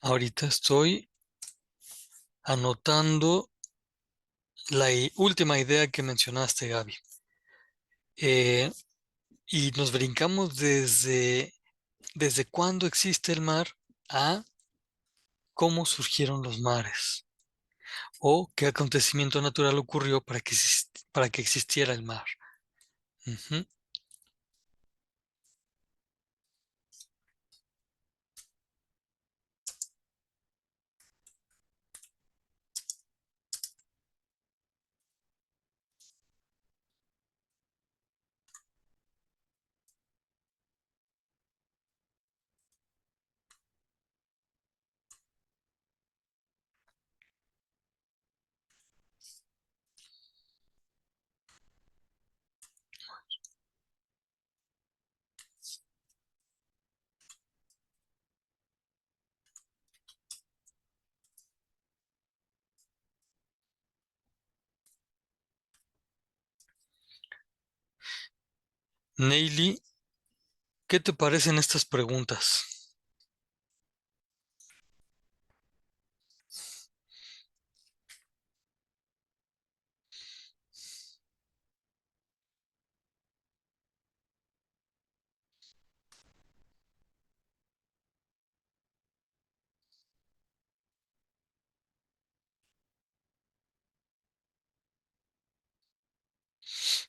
Ahorita estoy anotando la última idea que mencionaste, Gaby. Eh, y nos brincamos desde cuándo existe el mar a cómo surgieron los mares o qué acontecimiento natural ocurrió para que existiera el mar. Ujú. Neily, ¿qué te parecen estas preguntas?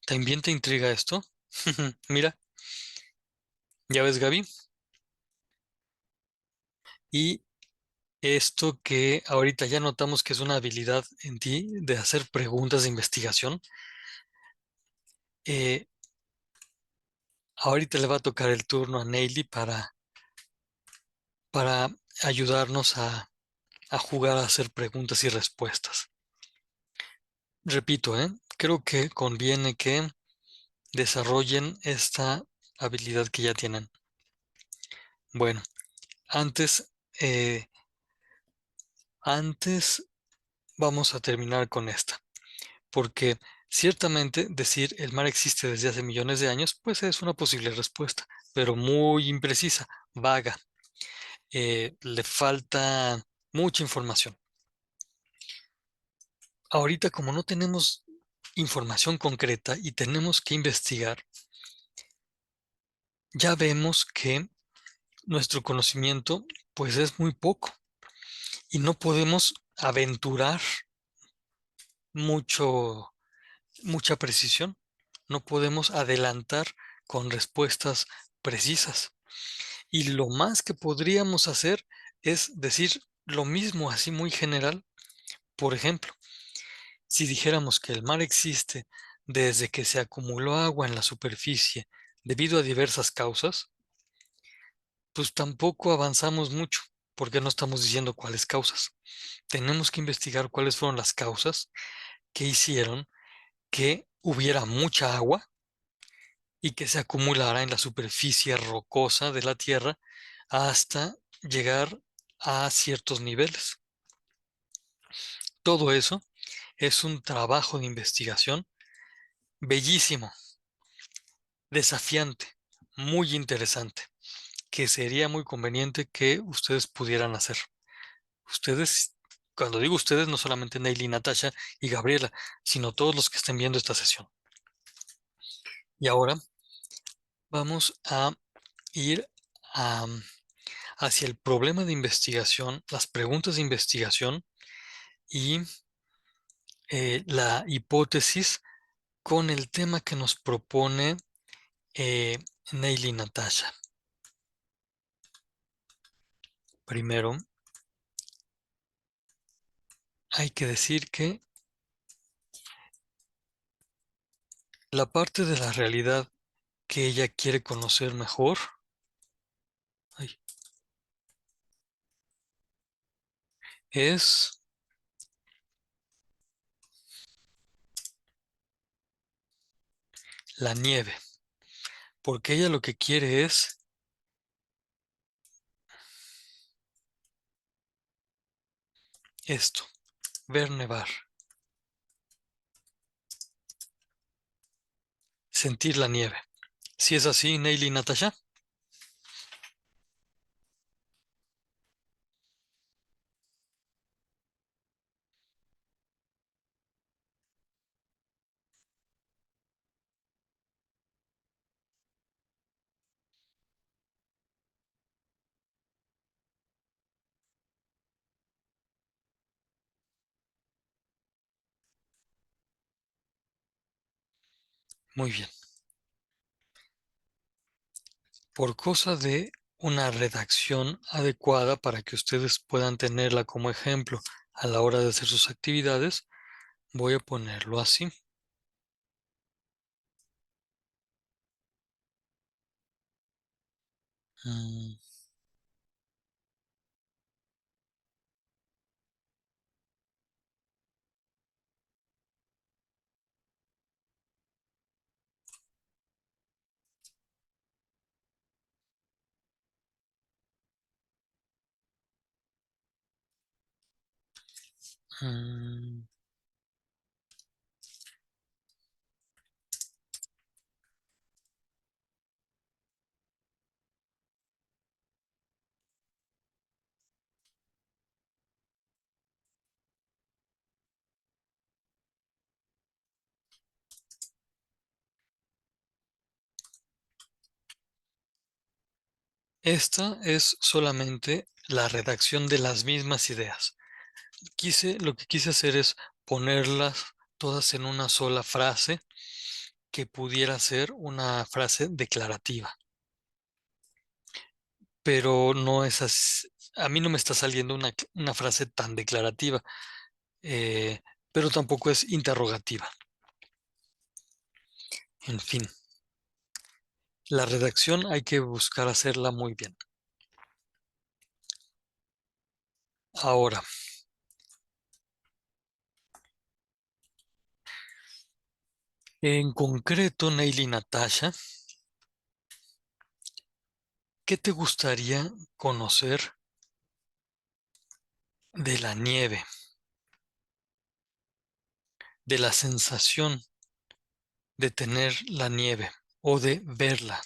¿También te intriga esto? Mira, ya ves, Gaby. Y esto que ahorita ya notamos que es una habilidad en ti de hacer preguntas de investigación, eh, ahorita le va a tocar el turno a Neily para ayudarnos a jugar a hacer preguntas y respuestas. Repito, creo que conviene que desarrollen esta habilidad que ya tienen. Bueno, antes, eh, antes vamos a terminar con esta, porque ciertamente decir el mar existe desde hace millones de años, pues es una posible respuesta, pero muy imprecisa, vaga. Le falta mucha información. Ahorita, como no tenemos información concreta y tenemos que investigar, ya vemos que nuestro conocimiento pues es muy poco y no podemos aventurar mucho, mucha precisión. No podemos adelantar con respuestas precisas. Y lo más que podríamos hacer es decir lo mismo así muy general. Por ejemplo, si dijéramos que el mar existe desde que se acumuló agua en la superficie debido a diversas causas, pues tampoco avanzamos mucho, porque no estamos diciendo cuáles causas. Tenemos que investigar cuáles fueron las causas que hicieron que hubiera mucha agua y que se acumulara en la superficie rocosa de la Tierra hasta llegar a ciertos niveles. Todo eso es un trabajo de investigación bellísimo, desafiante, muy interesante, que sería muy conveniente que ustedes pudieran hacer. Ustedes, cuando digo ustedes, no solamente Neily, Natasha y Gabriela, sino todos los que estén viendo esta sesión. Y ahora vamos a ir a, hacia el problema de investigación, las preguntas de investigación y la hipótesis con el tema que nos propone Neily Natasha. Primero, hay que decir que la parte de la realidad que ella quiere conocer mejor ay, es la nieve, porque ella lo que quiere es esto, ver nevar, sentir la nieve. Si es así, Neily y Natasha, muy bien. Por cosa de una redacción adecuada para que ustedes puedan tenerla como ejemplo a la hora de hacer sus actividades, voy a ponerlo así. Mm, mm. Esta es solamente la redacción de las mismas ideas. Lo que quise hacer es ponerlas todas en una sola frase que pudiera ser una frase declarativa, pero no es así. A mí no me está saliendo una frase tan declarativa, eh, pero tampoco es interrogativa. En fin, la redacción hay que buscar hacerla muy bien. Ahora, en concreto, Neily Natasha, ¿qué te gustaría conocer de la nieve, de la sensación de tener la nieve o de verla?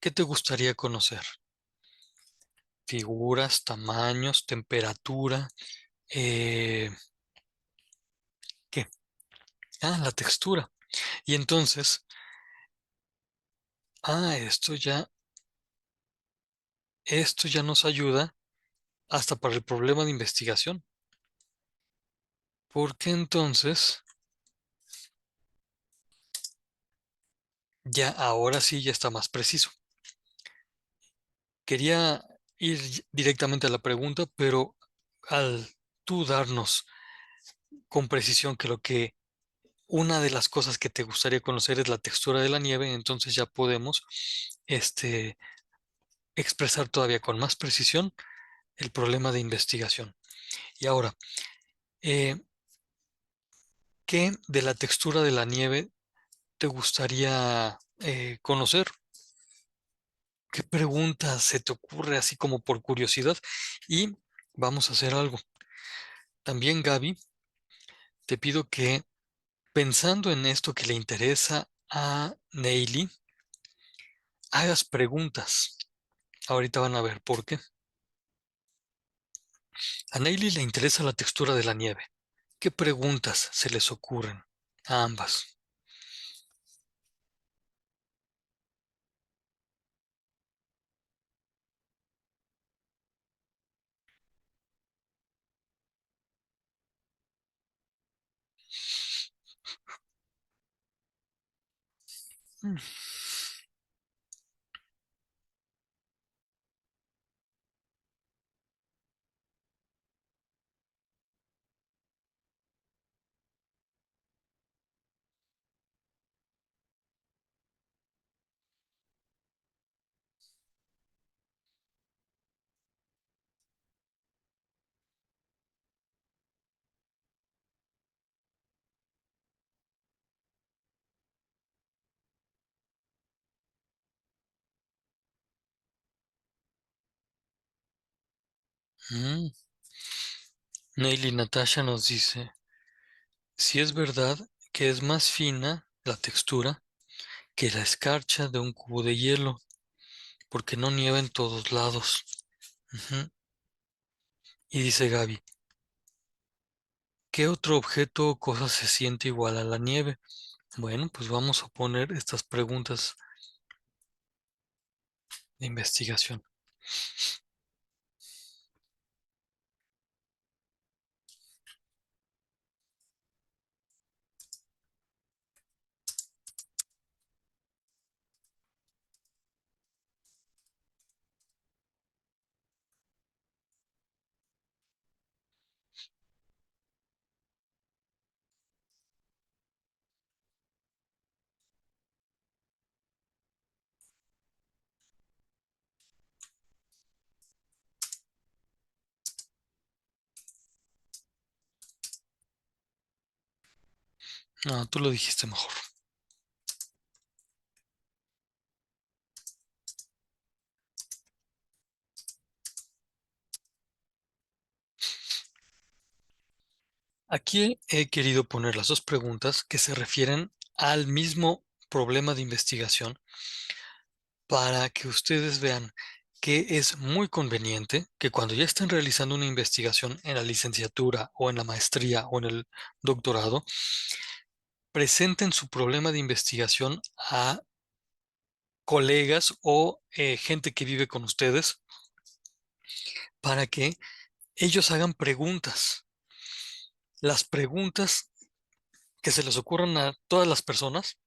¿Qué te gustaría conocer? Figuras, tamaños, temperatura, eh, ¿qué? Ah, la textura. Y entonces, esto ya nos ayuda hasta para el problema de investigación, porque entonces ya ahora sí ya está más preciso. Quería ir directamente a la pregunta, pero al tú darnos con precisión que una de las cosas que te gustaría conocer es la textura de la nieve, entonces ya podemos este, expresar todavía con más precisión el problema de investigación. Y ahora, eh, ¿qué de la textura de la nieve te gustaría conocer? ¿Qué pregunta se te ocurre así como por curiosidad? Y vamos a hacer algo. También, Gaby, te pido que, pensando en esto que le interesa a Neily, hagas preguntas. Ahorita van a ver por qué. A Neily le interesa la textura de la nieve. ¿Qué preguntas se les ocurren a ambas? Mm. Mm. Neily Natasha nos dice, si es verdad que es más fina la textura que la escarcha de un cubo de hielo, porque no nieva en todos lados. Ujú. Y dice Gaby, ¿qué otro objeto o cosa se siente igual a la nieve? Bueno, pues vamos a poner estas preguntas de investigación. No, tú lo dijiste mejor. Aquí he querido poner las dos preguntas que se refieren al mismo problema de investigación para que ustedes vean que es muy conveniente que cuando ya estén realizando una investigación en la licenciatura o en la maestría o en el doctorado, presenten su problema de investigación a colegas o gente que vive con ustedes para que ellos hagan preguntas. Las preguntas que se les ocurran a todas las personas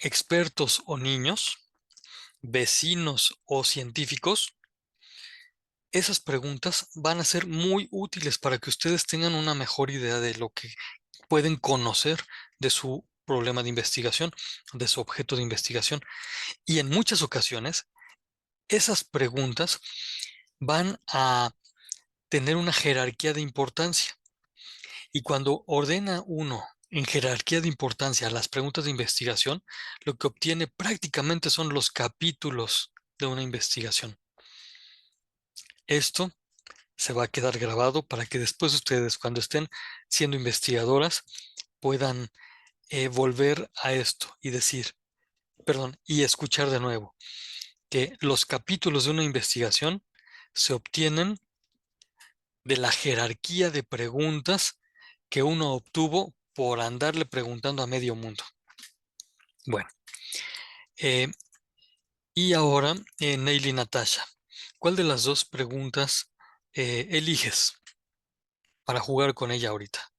expertos o niños, vecinos o científicos, esas preguntas van a ser muy útiles para que ustedes tengan una mejor idea de lo que pueden conocer de su problema de investigación, de su objeto de investigación. Y en muchas ocasiones, esas preguntas van a tener una jerarquía de importancia. Y cuando ordena uno en jerarquía de importancia las preguntas de investigación, lo que obtiene prácticamente son los capítulos de una investigación. Esto se va a quedar grabado para que después ustedes, cuando estén siendo investigadoras, puedan volver a esto y decir, perdón, y escuchar de nuevo que los capítulos de una investigación se obtienen de la jerarquía de preguntas que uno obtuvo por andarle preguntando a medio mundo. Bueno, eh, y ahora, Neil y Natasha, ¿cuál de las dos preguntas eliges para jugar con ella ahorita?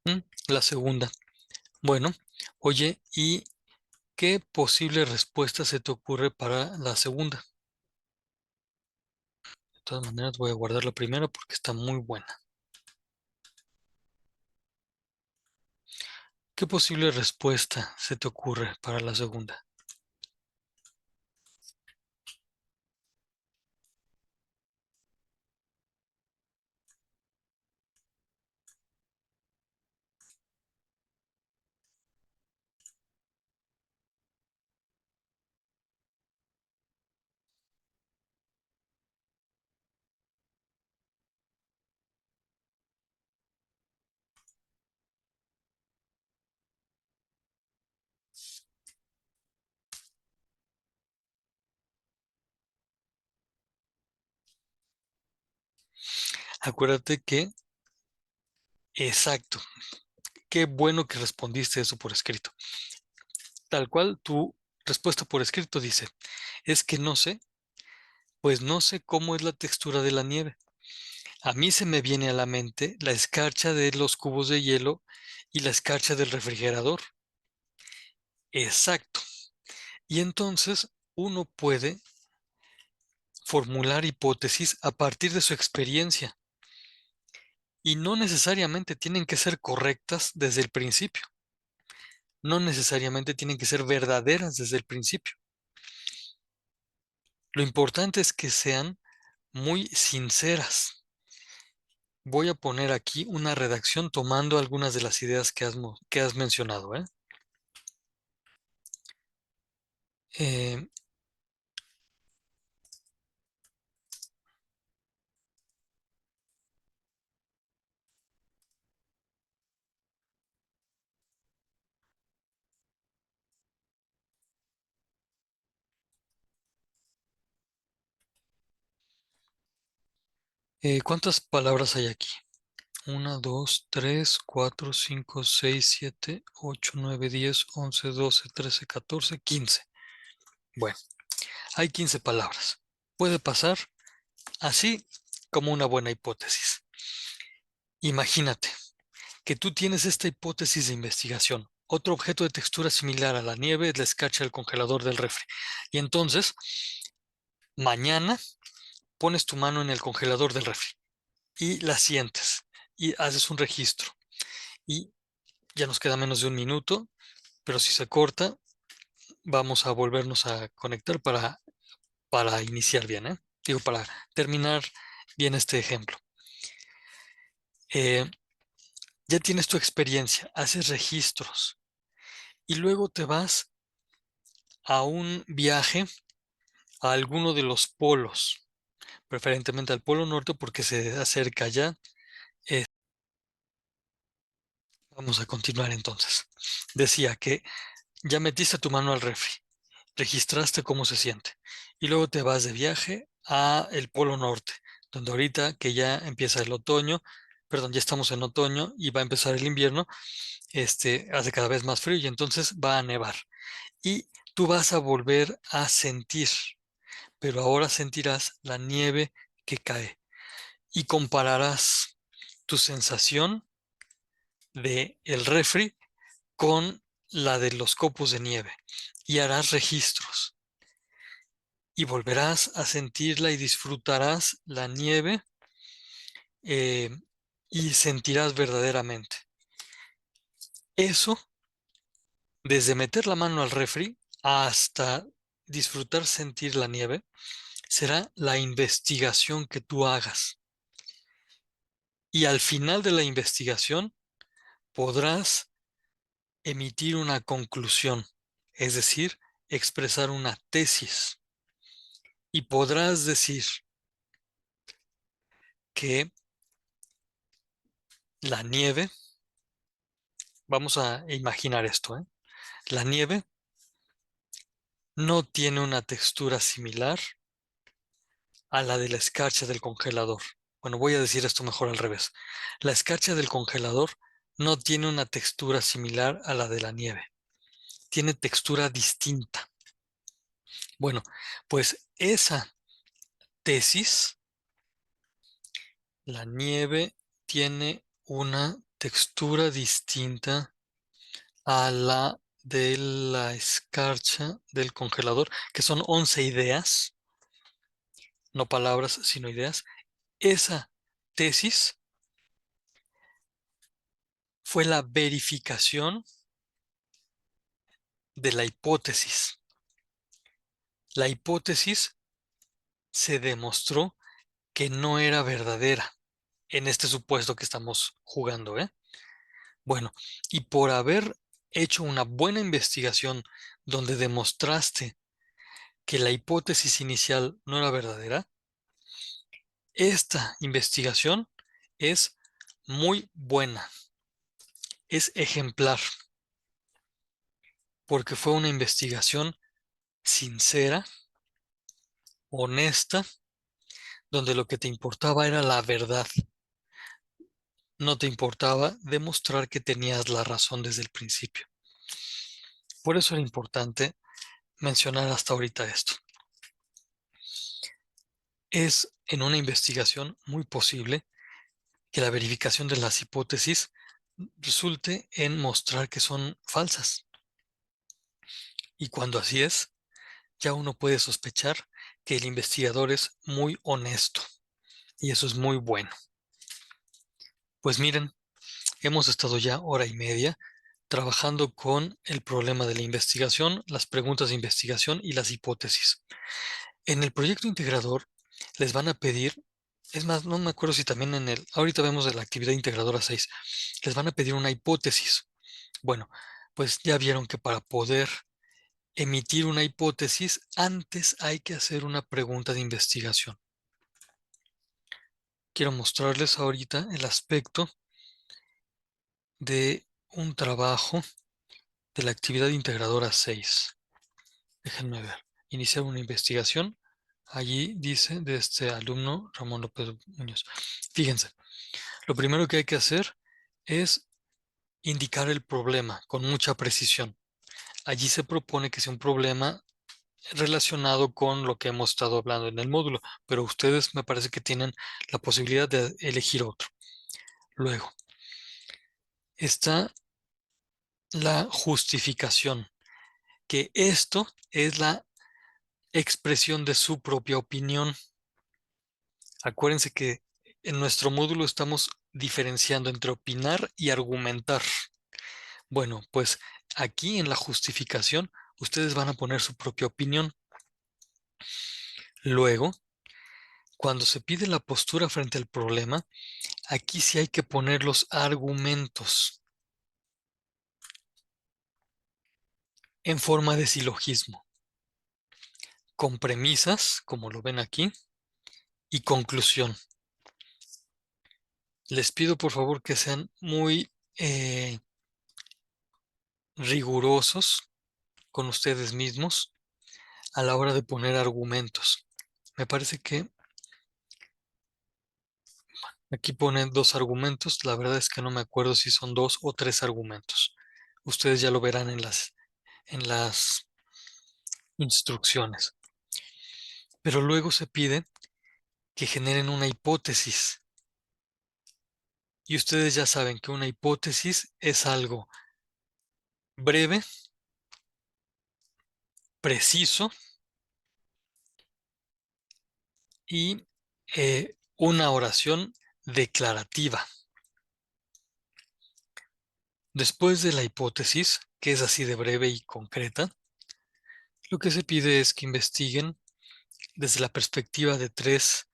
¿Mm? La segunda. Bueno, oye, ¿y qué posible respuesta se te ocurre para la segunda? De todas maneras, voy a guardar la primera porque está muy buena. ¿Qué posible respuesta se te ocurre para la segunda? Acuérdate que, exacto, qué bueno que respondiste eso por escrito. Tal cual, tu respuesta por escrito dice, es que no sé, pues no sé cómo es la textura de la nieve. A mí se me viene a la mente la escarcha de los cubos de hielo y la escarcha del refrigerador. Exacto. Y entonces uno puede formular hipótesis a partir de su experiencia y no necesariamente tienen que ser correctas desde el principio. No necesariamente tienen que ser verdaderas desde el principio. Lo importante es que sean muy sinceras. Voy a poner aquí una redacción tomando algunas de las ideas que has mencionado, ¿eh? Eh, ¿Cuántas palabras hay aquí? 1, 2, 3, 4, 5, 6, 7, 8, 9, 10, 11, 12, 13, 14, 15. Bueno, hay 15 palabras. Puede pasar así como una buena hipótesis. Imagínate que tú tienes esta hipótesis de investigación. Otro objeto de textura similar a la nieve es la escarcha del congelador del refri. Y entonces, mañana pones tu mano en el congelador del refri y la sientes y haces un registro. Y ya nos queda menos de un minuto, pero si se corta, vamos a volvernos a conectar para iniciar bien, ¿eh? Digo, para terminar bien este ejemplo. Eh, ya tienes tu experiencia, haces registros y luego te vas a un viaje a alguno de los polos, preferentemente al Polo Norte porque se acerca ya. Eh, vamos a continuar entonces. Decía que ya metiste tu mano al refri, registraste cómo se siente y luego te vas de viaje a el Polo Norte, donde ahorita que ya empieza el otoño, perdón, ya estamos en otoño y va a empezar el invierno, hace cada vez más frío y entonces va a nevar. Y tú vas a volver a sentir, pero ahora sentirás la nieve que cae y compararás tu sensación de el refri con la de los copos de nieve y harás registros y volverás a sentirla y disfrutarás la nieve, eh, y sentirás verdaderamente. Eso, desde meter la mano al refri hasta disfrutar sentir la nieve, será la investigación que tú hagas. Y al final de la investigación podrás emitir una conclusión, es decir, expresar una tesis. Y podrás decir que la nieve, vamos a imaginar esto, ¿eh? La nieve no tiene una textura similar a la de la escarcha del congelador. Bueno, voy a decir esto mejor al revés. La escarcha del congelador no tiene una textura similar a la de la nieve. Tiene textura distinta. Bueno, pues esa tesis, la nieve tiene una textura distinta a la de la escarcha del congelador, que son 11 ideas, no palabras, sino ideas. Esa tesis fue la verificación de la hipótesis. La hipótesis se demostró que no era verdadera en este supuesto que estamos jugando, ¿eh? Bueno, y por haber hecho una buena investigación donde demostraste que la hipótesis inicial no era verdadera, esta investigación es muy buena, es ejemplar, porque fue una investigación sincera, honesta, donde lo que te importaba era la verdad. No te importaba demostrar que tenías la razón desde el principio. Por eso era importante mencionar hasta ahorita esto. Es en una investigación muy posible que la verificación de las hipótesis resulte en mostrar que son falsas. Y cuando así es, ya uno puede sospechar que el investigador es muy honesto. Y eso es muy bueno. Pues miren, hemos estado ya hora y media trabajando con el problema de la investigación, las preguntas de investigación y las hipótesis. En el proyecto integrador les van a pedir, es más, no me acuerdo si también ahorita vemos de la actividad integradora 6, les van a pedir una hipótesis. Bueno, pues ya vieron que para poder emitir una hipótesis, antes hay que hacer una pregunta de investigación. Quiero mostrarles ahorita el aspecto de un trabajo de la actividad integradora 6. Déjenme ver. Iniciar una investigación. Allí dice de este alumno Ramón López Muñoz. Fíjense, lo primero que hay que hacer es indicar el problema con mucha precisión. Allí se propone que sea un problema relacionado con lo que hemos estado hablando en el módulo, pero ustedes me parece que tienen la posibilidad de elegir otro. Luego, está la justificación, que esto es la expresión de su propia opinión. Acuérdense que en nuestro módulo estamos diferenciando entre opinar y argumentar. Bueno, pues aquí en la justificación ustedes van a poner su propia opinión. Luego, cuando se pide la postura frente al problema, aquí sí hay que poner los argumentos en forma de silogismo, con premisas, como lo ven aquí, y conclusión. Les pido por favor que sean muy rigurosos con ustedes mismos a la hora de poner argumentos. Me parece que Aquí ponen dos argumentos. La verdad es que no me acuerdo si son dos o tres argumentos. Ustedes ya lo verán en las instrucciones. Pero luego se pide que generen una hipótesis. Y ustedes ya saben que una hipótesis es algo breve, preciso y una oración declarativa. Después de la hipótesis, que es así de breve y concreta, lo que se pide es que investiguen desde la perspectiva de tres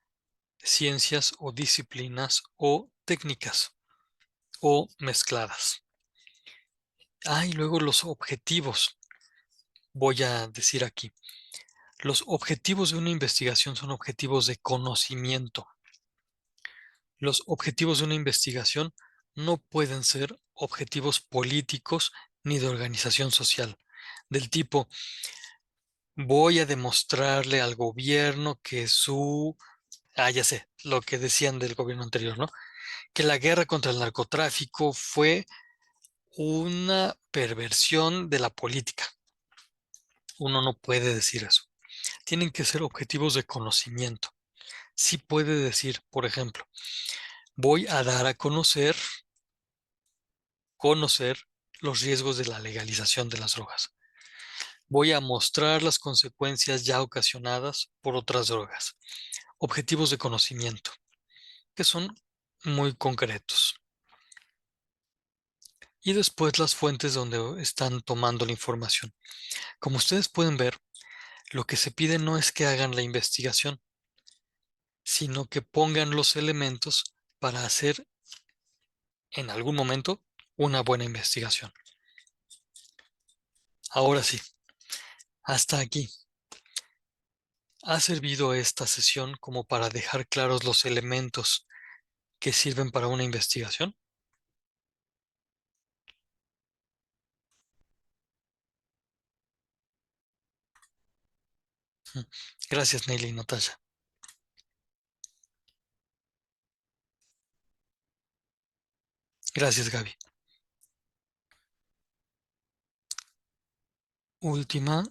ciencias o disciplinas o técnicas o mezcladas. Y luego los objetivos. Voy a decir aquí, los objetivos de una investigación son objetivos de conocimiento. Los objetivos de una investigación no pueden ser objetivos políticos ni de organización social, del tipo, voy a demostrarle al gobierno que ya sé, lo que decían del gobierno anterior, ¿no? Que la guerra contra el narcotráfico fue una perversión de la política. Uno no puede decir eso. Tienen que ser objetivos de conocimiento. Sí puede decir, por ejemplo, voy a dar a conocer los riesgos de la legalización de las drogas. Voy a mostrar las consecuencias ya ocasionadas por otras drogas. Objetivos de conocimiento, que son muy concretos. Y después las fuentes donde están tomando la información. Como ustedes pueden ver, lo que se pide no es que hagan la investigación, sino que pongan los elementos para hacer en algún momento una buena investigación. Ahora sí, hasta aquí. ¿Ha servido esta sesión como para dejar claros los elementos que sirven para una investigación? Mm. Gracias, Neily y Natasha. Gracias, Gaby. Última,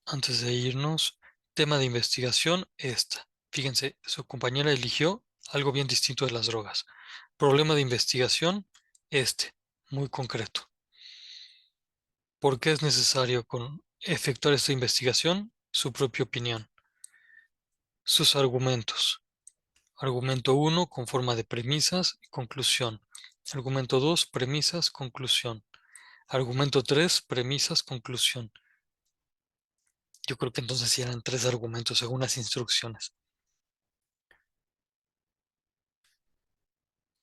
antes de irnos, tema de investigación, esta. Fíjense, su compañera eligió algo bien distinto de las drogas. Problema de investigación, muy concreto. ¿Por qué es necesario efectuar esta investigación? Su propia opinión. Sus argumentos. Argumento 1 con forma de premisas y conclusión. Argumento 2, premisas, conclusión. Argumento 3, premisas, conclusión. Yo creo que entonces sí eran tres argumentos según las instrucciones.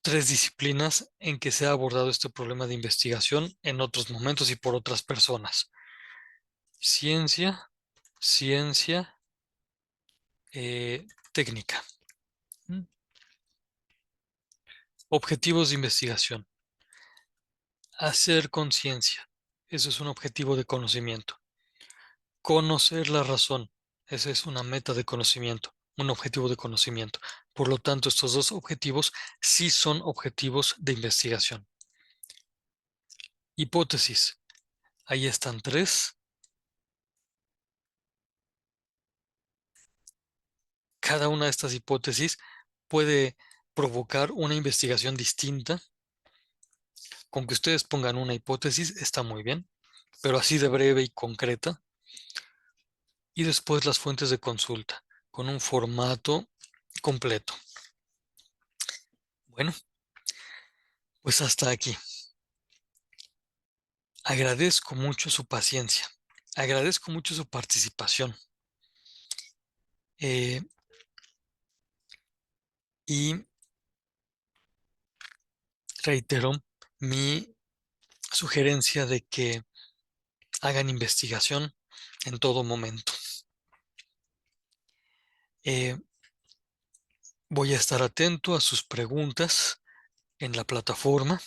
Tres disciplinas en que se ha abordado este problema de investigación en otros momentos y por otras personas. Ciencia, ciencia, técnica. ¿Mm? Objetivos de investigación. Hacer conciencia. Eso es un objetivo de conocimiento. Conocer la razón. Esa es una meta de conocimiento, un objetivo de conocimiento. Por lo tanto, estos dos objetivos sí son objetivos de investigación. Hipótesis. Ahí están tres. Cada una de estas hipótesis puede provocar una investigación distinta. Con que ustedes pongan una hipótesis está muy bien, pero así de breve y concreta. Y después las fuentes de consulta, con un formato completo. Bueno, pues hasta aquí. Agradezco mucho su paciencia. Agradezco mucho su participación. Eh, y reitero mi sugerencia de que hagan investigación en todo momento. Eh, Voy a estar atento a sus preguntas en la plataforma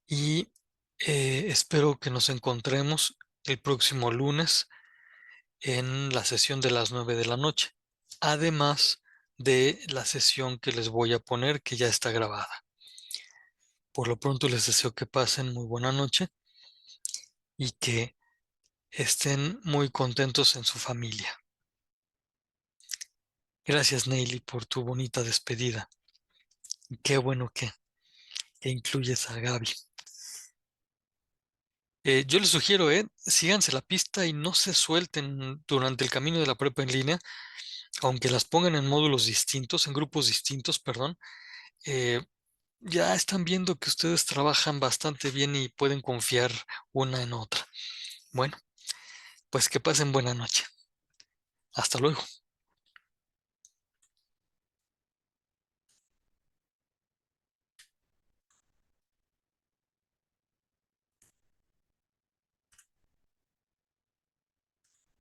y espero que nos encontremos el próximo lunes en la sesión de las 9 de la noche. Además, de la sesión que les voy a poner, que ya está grabada. Por lo pronto les deseo que pasen muy buena noche y que estén muy contentos en su familia. Gracias, Neily, por tu bonita despedida. Qué bueno que incluyes a Gaby. Yo les sugiero, síganse la pista y no se suelten durante el camino de la prepa en línea, aunque las pongan en módulos distintos, en grupos distintos, perdón. eh, ya están viendo que ustedes trabajan bastante bien y pueden confiar una en otra. Bueno, pues que pasen buena noche. Hasta luego.